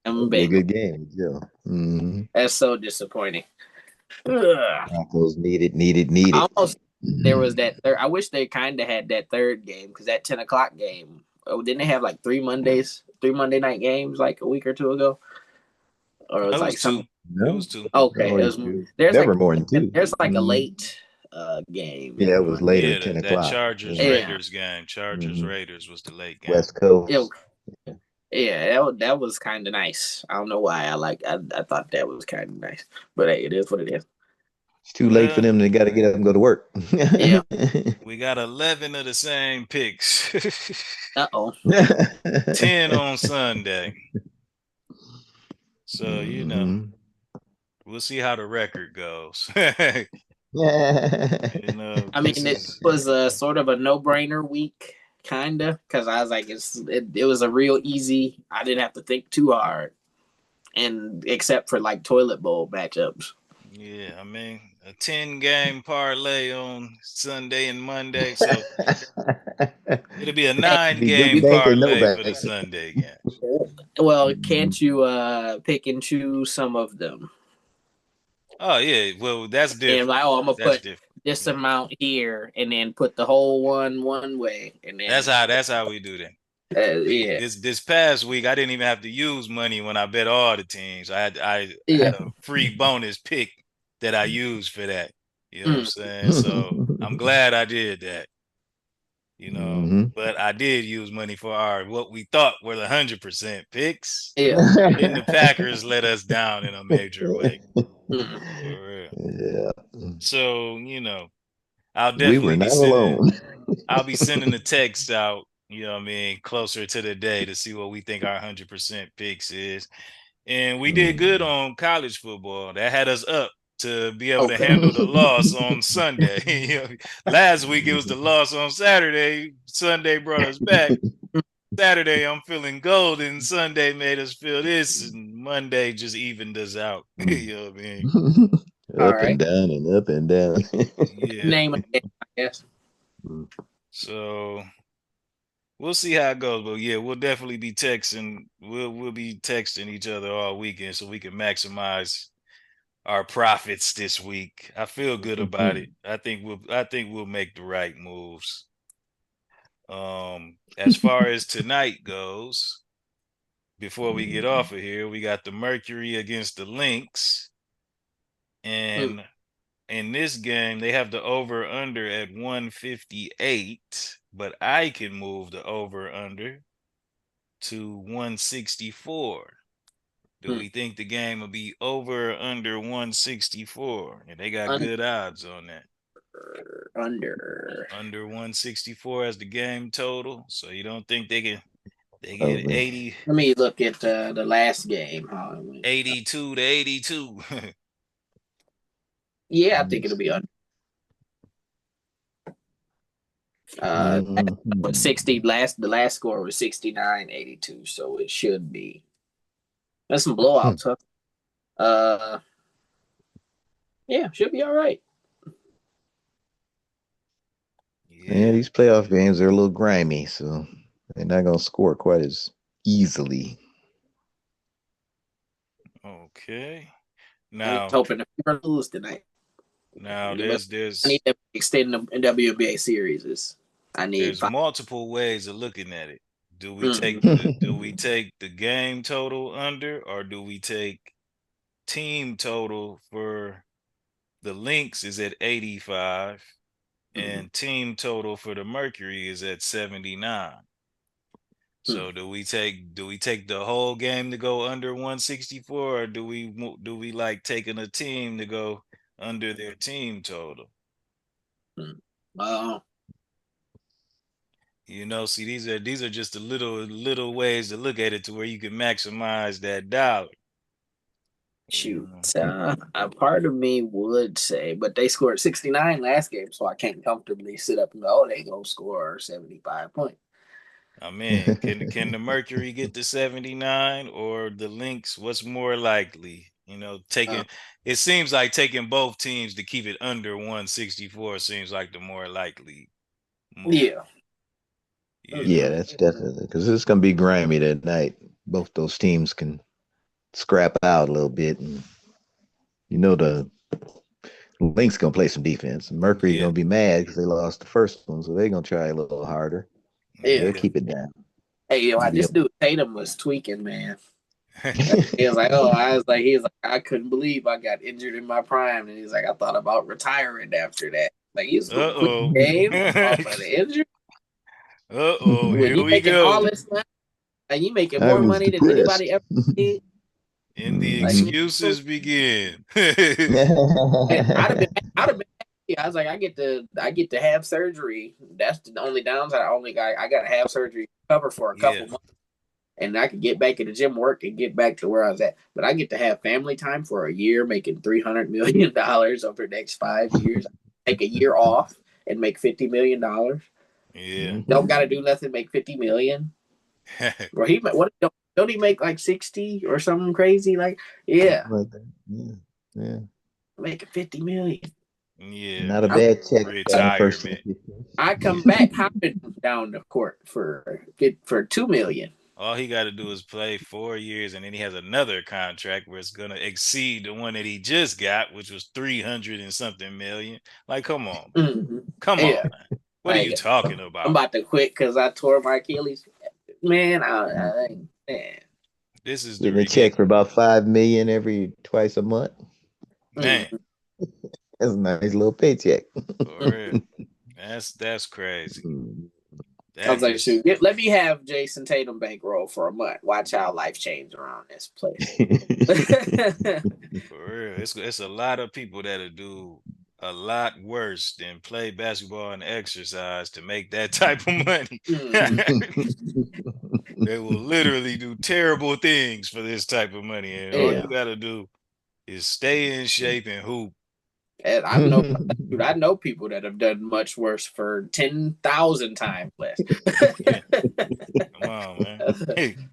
I'm a good game, Joe. Mm-hmm. That's so disappointing. Broncos need it. Almost there was that third. I wish they kind of had that third game because that 10:00 game. Oh, didn't they have like 3 Monday night games like a week or two ago? or it was like some. No. It was 2. Okay, it was. There's never more than 2. There's like a late game. Yeah, it was later, 10 that o'clock. Chargers Raiders game. Chargers Raiders was the late game. West Coast. Yeah, that was kind of nice. I don't know why I thought that was kind of nice, but hey, it is what it is. It's too late for them. They got to get up and go to work. Yeah, we got 11 of the same picks. 10 on Sunday. So we'll see how the record goes. I mean, it was a sort of a no-brainer week. Kinda, because I was like, it was a real easy. I didn't have to think too hard, and except for like toilet bowl matchups. Yeah, I mean a 10-game parlay on Sunday and Monday, so it'll be a 9-game parlay for the Sunday game. Well, can't you pick and choose some of them? Oh yeah, well that's different. And like, I'm gonna put this amount here, and then put the whole one way, and then that's how we do that. Yeah. This past week, I didn't even have to use money when I bet all the teams. I had a free bonus pick that I used for that. You know what I'm saying? So I'm glad I did that. But I did use money for what we thought were the 100% picks. Yeah. And the Packers let us down in a major way. Yeah. So, I'll definitely I'll be sending the text out, closer to the day to see what we think our 100% picks is. And we did good on college football. That had us up to be able to handle the loss on Sunday. Last week it was the loss on Saturday. Sunday brought us back. Saturday I'm feeling golden. Sunday made us feel this, and Monday just evened us out. You know what I mean? Up and down and up and down. Yeah. Name it, I guess. So we'll see how it goes, but yeah, we'll definitely be texting. We'll be texting each other all weekend so we can maximize our profits this week. I feel good about it. I think we'll make the right moves. As far as tonight goes, before we get off of here, we got the Mercury against the Lynx. And in this game, they have the over under at 158, but I can move the over under to 164. Do we think the game will be over or under 164? And they got good odds on that. Under 164 as the game total. So you don't think they get 80? Let me look at the last game. 82 to 82. Yeah, I think it'll be under. 60 the last score was 69-82, so it should be. That's some blowouts, huh? Yeah, should be all right. Yeah, these playoff games are a little grimy, so they're not gonna score quite as easily. Okay. Now I'm hoping to lose tonight. Now there's I need to extend the WBA series. There's multiple ways of looking at it. Do we take the game total under, or do we take team total for the Lynx is at 85 and team total for the Mercury is at 79. So do we take the whole game to go under 164, or do we like taking a team to go under their team total? See, these are just the little ways to look at it to where you can maximize that dollar. Shoot, a part of me would say, but they scored 69 last game, so I can't comfortably sit up and go, they gonna score 75 points. I mean, can the Mercury get to 79 or the Lynx? What's more likely? It seems like taking both teams to keep it under 164 seems like the more likely move. Yeah, that's definitely, because it's gonna be grimy that night. Both those teams can scrap out a little bit, and the Lynx gonna play some defense. Mercury gonna be mad because they lost the first one, so they're gonna try a little harder. They'll keep it down. Hey, this dude Tatum was tweaking, man. He was like, oh, he's like, I couldn't believe I got injured in my prime. And he's like, I thought about retiring after that. Like, he was going to quit the game off of the injury. When Here you we making go. all this money, and you making more money than anybody ever did. And the excuses begin. I'd have been happy. I was like, I get to have surgery. That's the only downside. I got to have surgery cover for a couple months, and I could get back in the gym work and get back to where I was at. But I get to have family time for a year, making $300 million over the next 5 years. Take a year off and make $50 million. Yeah, don't got to do nothing. Make $50 million. Or don't he make like 60 or something crazy? Like, yeah. Making $50 million. Yeah. Not a bad check. Retirement. I come back hopping down the court for $2 million. All he got to do is play 4 years, and then he has another contract where it's gonna exceed the one that he just got, which was 300 and something million. Like, come on, come on, man. What are you talking about? I'm about to quit because I tore my Achilles. Man, this is getting a check for about $5 million twice a month. Man, that's a nice little paycheck. For real. That's crazy. I was like, shoot, let me have Jason Tatum bankroll for a month. Watch how life change around this place. For real, it's a lot of people that'll do a lot worse than play basketball and exercise to make that type of money. They will literally do terrible things for this type of money, and all you got to do is stay in shape and hoop. And I know people that have done much worse for 10,000 times less. Come on, man.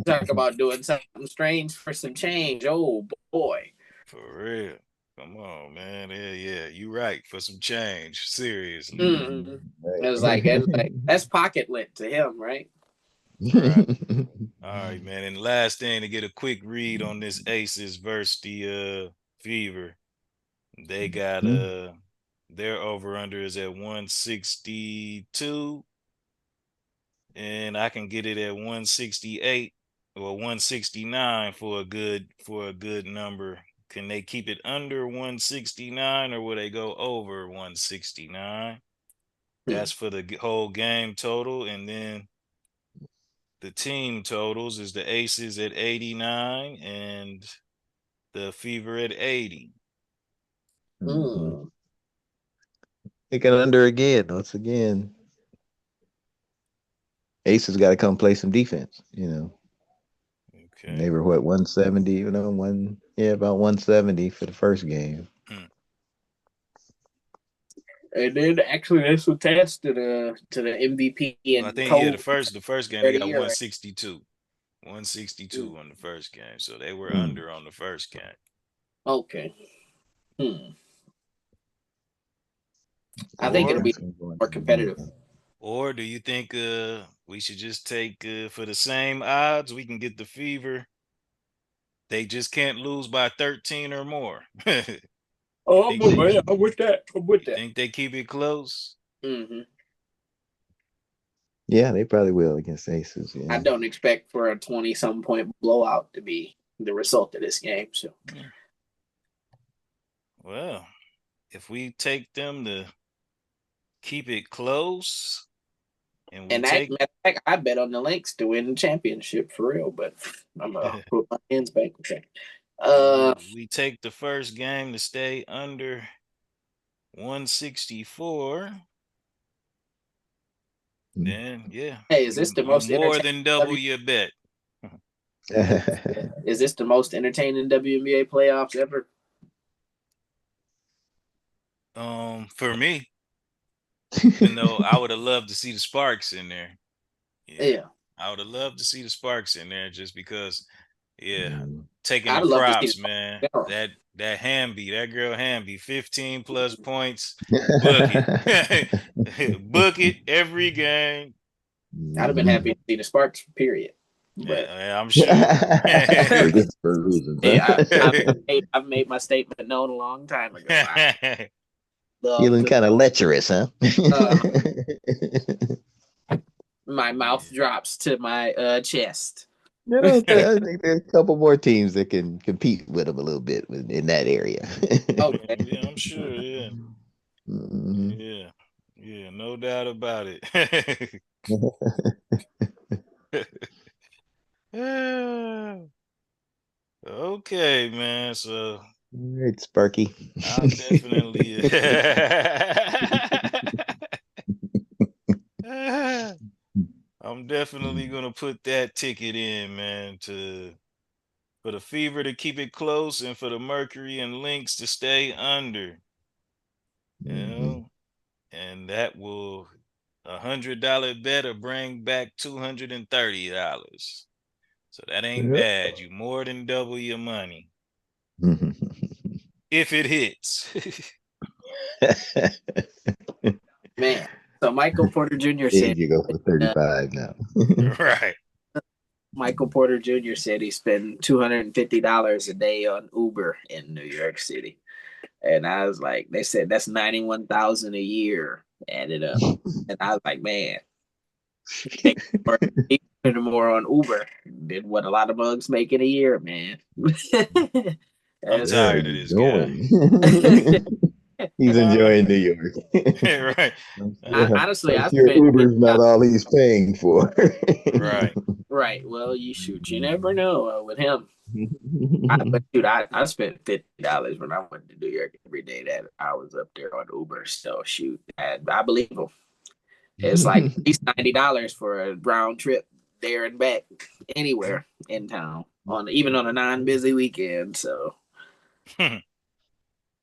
Talk about doing something strange for some change. Oh boy. For real. Come on, man. Yeah, you right. For some change. Seriously. It was like that's pocket lint to him, right? Right. All right, man. And the last thing, to get a quick read on this Aces versus the Fever. They got their over under is at 162, and I can get it at 168 or 169 for a good number. Can they keep it under 169, or will they go over 169? That's for the whole game total. And then the team totals is the Aces at 89 and the Fever at 80. Taking under again. Once again, Aces got to come play some defense. Okay. And they were 170. About 170 for the first game. And then actually that's attached to the MVP and I think the first game they got 162. 162 on the first game. So they were under on the first game. Okay. I think it'll be more competitive. Or do you think we should just take for the same odds we can get the Fever? They just can't lose by 13 or more. I'm with that. Think they keep it close? Yeah, they probably will against Aces. Yeah. I don't expect for a 20-some point blowout to be the result of this game. So, well, if we take them to keep it close, I bet on the Lynx to win the championship for real, but I'm gonna put my hands back. We take the first game to stay under 164. Then hey, is this the most more than double your bet? Is this the most entertaining WNBA playoffs ever? For me, I would have loved to see the Sparks in there. Yeah. I would have loved to see the Sparks in there just because, taking the props, man. That Hamby, that girl Hamby, 15 plus points, book it every game. I'd have been happy to see the Sparks, period. But I'm sure. I've made my statement known a long time ago. Feeling kind of lecherous, huh? My mouth drops to my chest. I think there's a couple more teams that can compete with them a little bit in that area. Okay. Yeah, I'm sure. Yeah. Mhm. Yeah. Yeah, no doubt about it. Okay, man. So All right, Sparky. I'll definitely I'm definitely gonna put that ticket in, man, for the Fever to keep it close and for the Mercury and Lynx to stay under. You know, and that will $100 bet or bring back $230. So that ain't Yep. bad. You more than double your money if it hits. Man. So Michael Porter Jr. There said you go for 35 now. Right. Michael Porter Jr. said he spent $250 a day on Uber in New York City. And I was like, they said that's 91,000 a year added up. And I was like, man, they spend more on Uber than what a lot of mugs make in a year, man. I'm tired of He's this guy. He's enjoying New York. Right. Honestly, I Your spent Uber's not all he's paying for. Right. right. Well, you never know with him. I spent $50 when I went to New York every day that I was up there on Uber. So shoot, I believe him. It's like at least $90 for a round trip there and back anywhere in town even on a non-busy weekend. So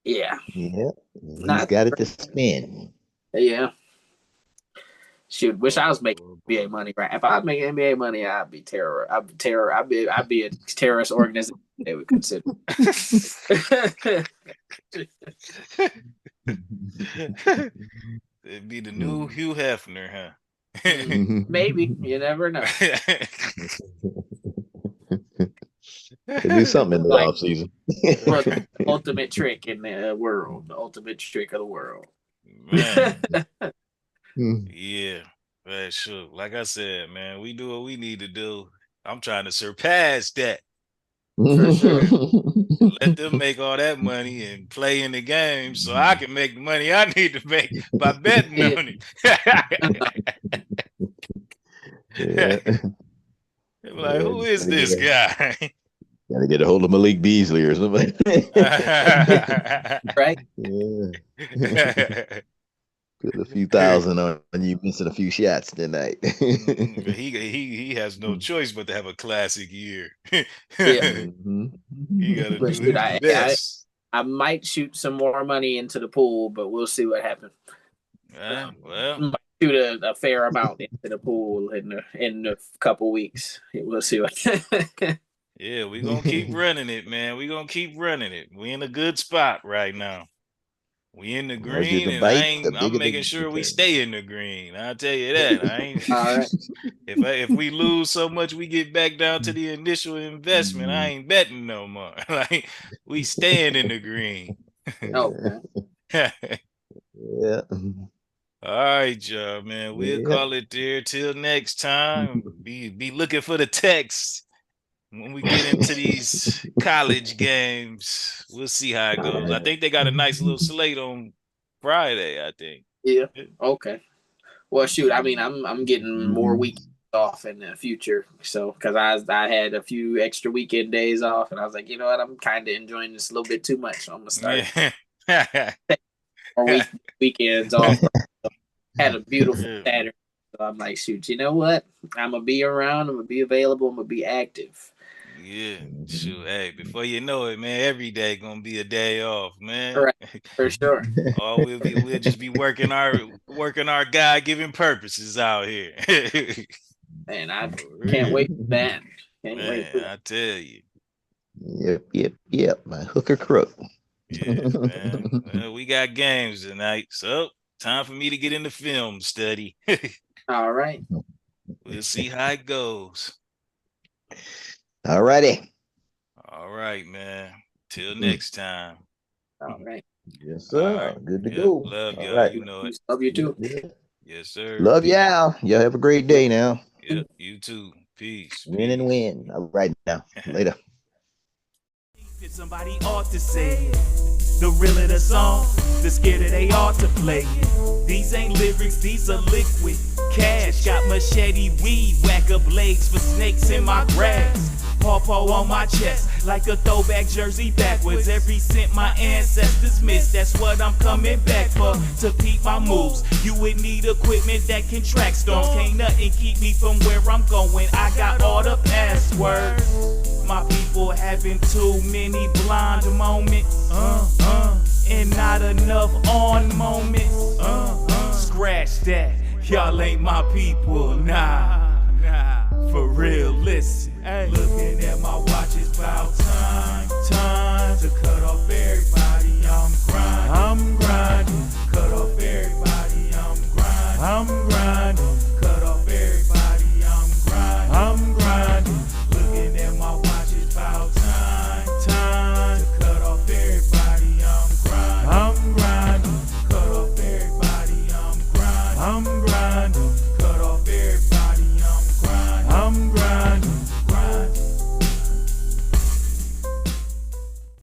yeah, Yep, he's not got it to spend. yeah. Shoot, wish I was making Oh, NBA money, right? If I was making NBA money, I'd be terror. I'd be terror. I'd be a terrorist organization they would consider. It'd be the new Hugh Hefner, huh? Maybe. You never know. Do something in the Like, off season. ultimate trick in the world. The ultimate trick of the world. Man. Yeah. Right, sure. Like I said, man, we do what we need to do. I'm trying to surpass that. For sure. Let them make all that money and play in the game so I can make the money I need to make by betting on it. Yeah. Like, who is this guy? Gotta get a hold of Malik Beasley or something. Right? Yeah. Put a few thousand on you missing a few shots tonight. He has no choice but to have a classic year. Yeah. He gotta do his best. I might shoot some more money into the pool, but we'll see what happens. Well, shoot a fair amount into the pool in a couple weeks. We'll see what. Yeah, we're gonna keep running it, man. We're gonna keep running it. We in a good spot right now. We in the green, and I'm making sure we stay in the green. I'll tell you that. I ain't. All right. If we lose so much, we get back down to the initial investment. I ain't betting no more. Like, we staying in the green. Okay. Yeah. All right, y'all, man. We'll call it there. Till next time. Be looking for the text when we get into these college games. We'll see how it goes. I think they got a nice little slate on Friday, I think. Yeah. Okay. Well, shoot. I mean, I'm getting more weekends off in the future, so because I had a few extra weekend days off, and I was like, you know what, I'm kind of enjoying this a little bit too much, so I'm gonna start more weekends off. Had a beautiful Saturday, so I'm like, shoot, you know what? I'm gonna be around. I'm gonna be available. I'm gonna be active. Yeah, sure. Hey, before you know it, man, every day gonna be a day off, man. Right, for sure. Or we'll just be working our God-given purposes out here. Man, I can't wait for that. Can't wait for I tell you. Yep. My hooker crook. Yeah, man. Well, we got games tonight, so time for me to get into film study. All right. We'll see how it goes. All righty. All right, man. Till next time. All right. Yes, sir. Right. Good to go. Love y'all. Right. You know it. Love you too. Yeah. Yes, sir. Love y'all. Y'all have a great day now. Yep, you too. Peace. Win and win. All right now. Later. Somebody ought to say it. The realer the song, the scared they ought to play it. These ain't lyrics, these are liquid cash. Got machete weed, whacker blades for snakes in my grass. Paw on my chest, like a throwback jersey backwards. Every cent my ancestors missed, that's what I'm coming back for. To peep my moves, you would need equipment that can track storm. Can't nothing keep me from where I'm going, I got all the passwords. My people having too many blind moments, and not enough on moments. Scratch that, y'all ain't my people, nah. For real, listen. Looking at my watch, it's about time to cut off everybody. I'm grinding. Cut off everybody. I'm grinding. Cut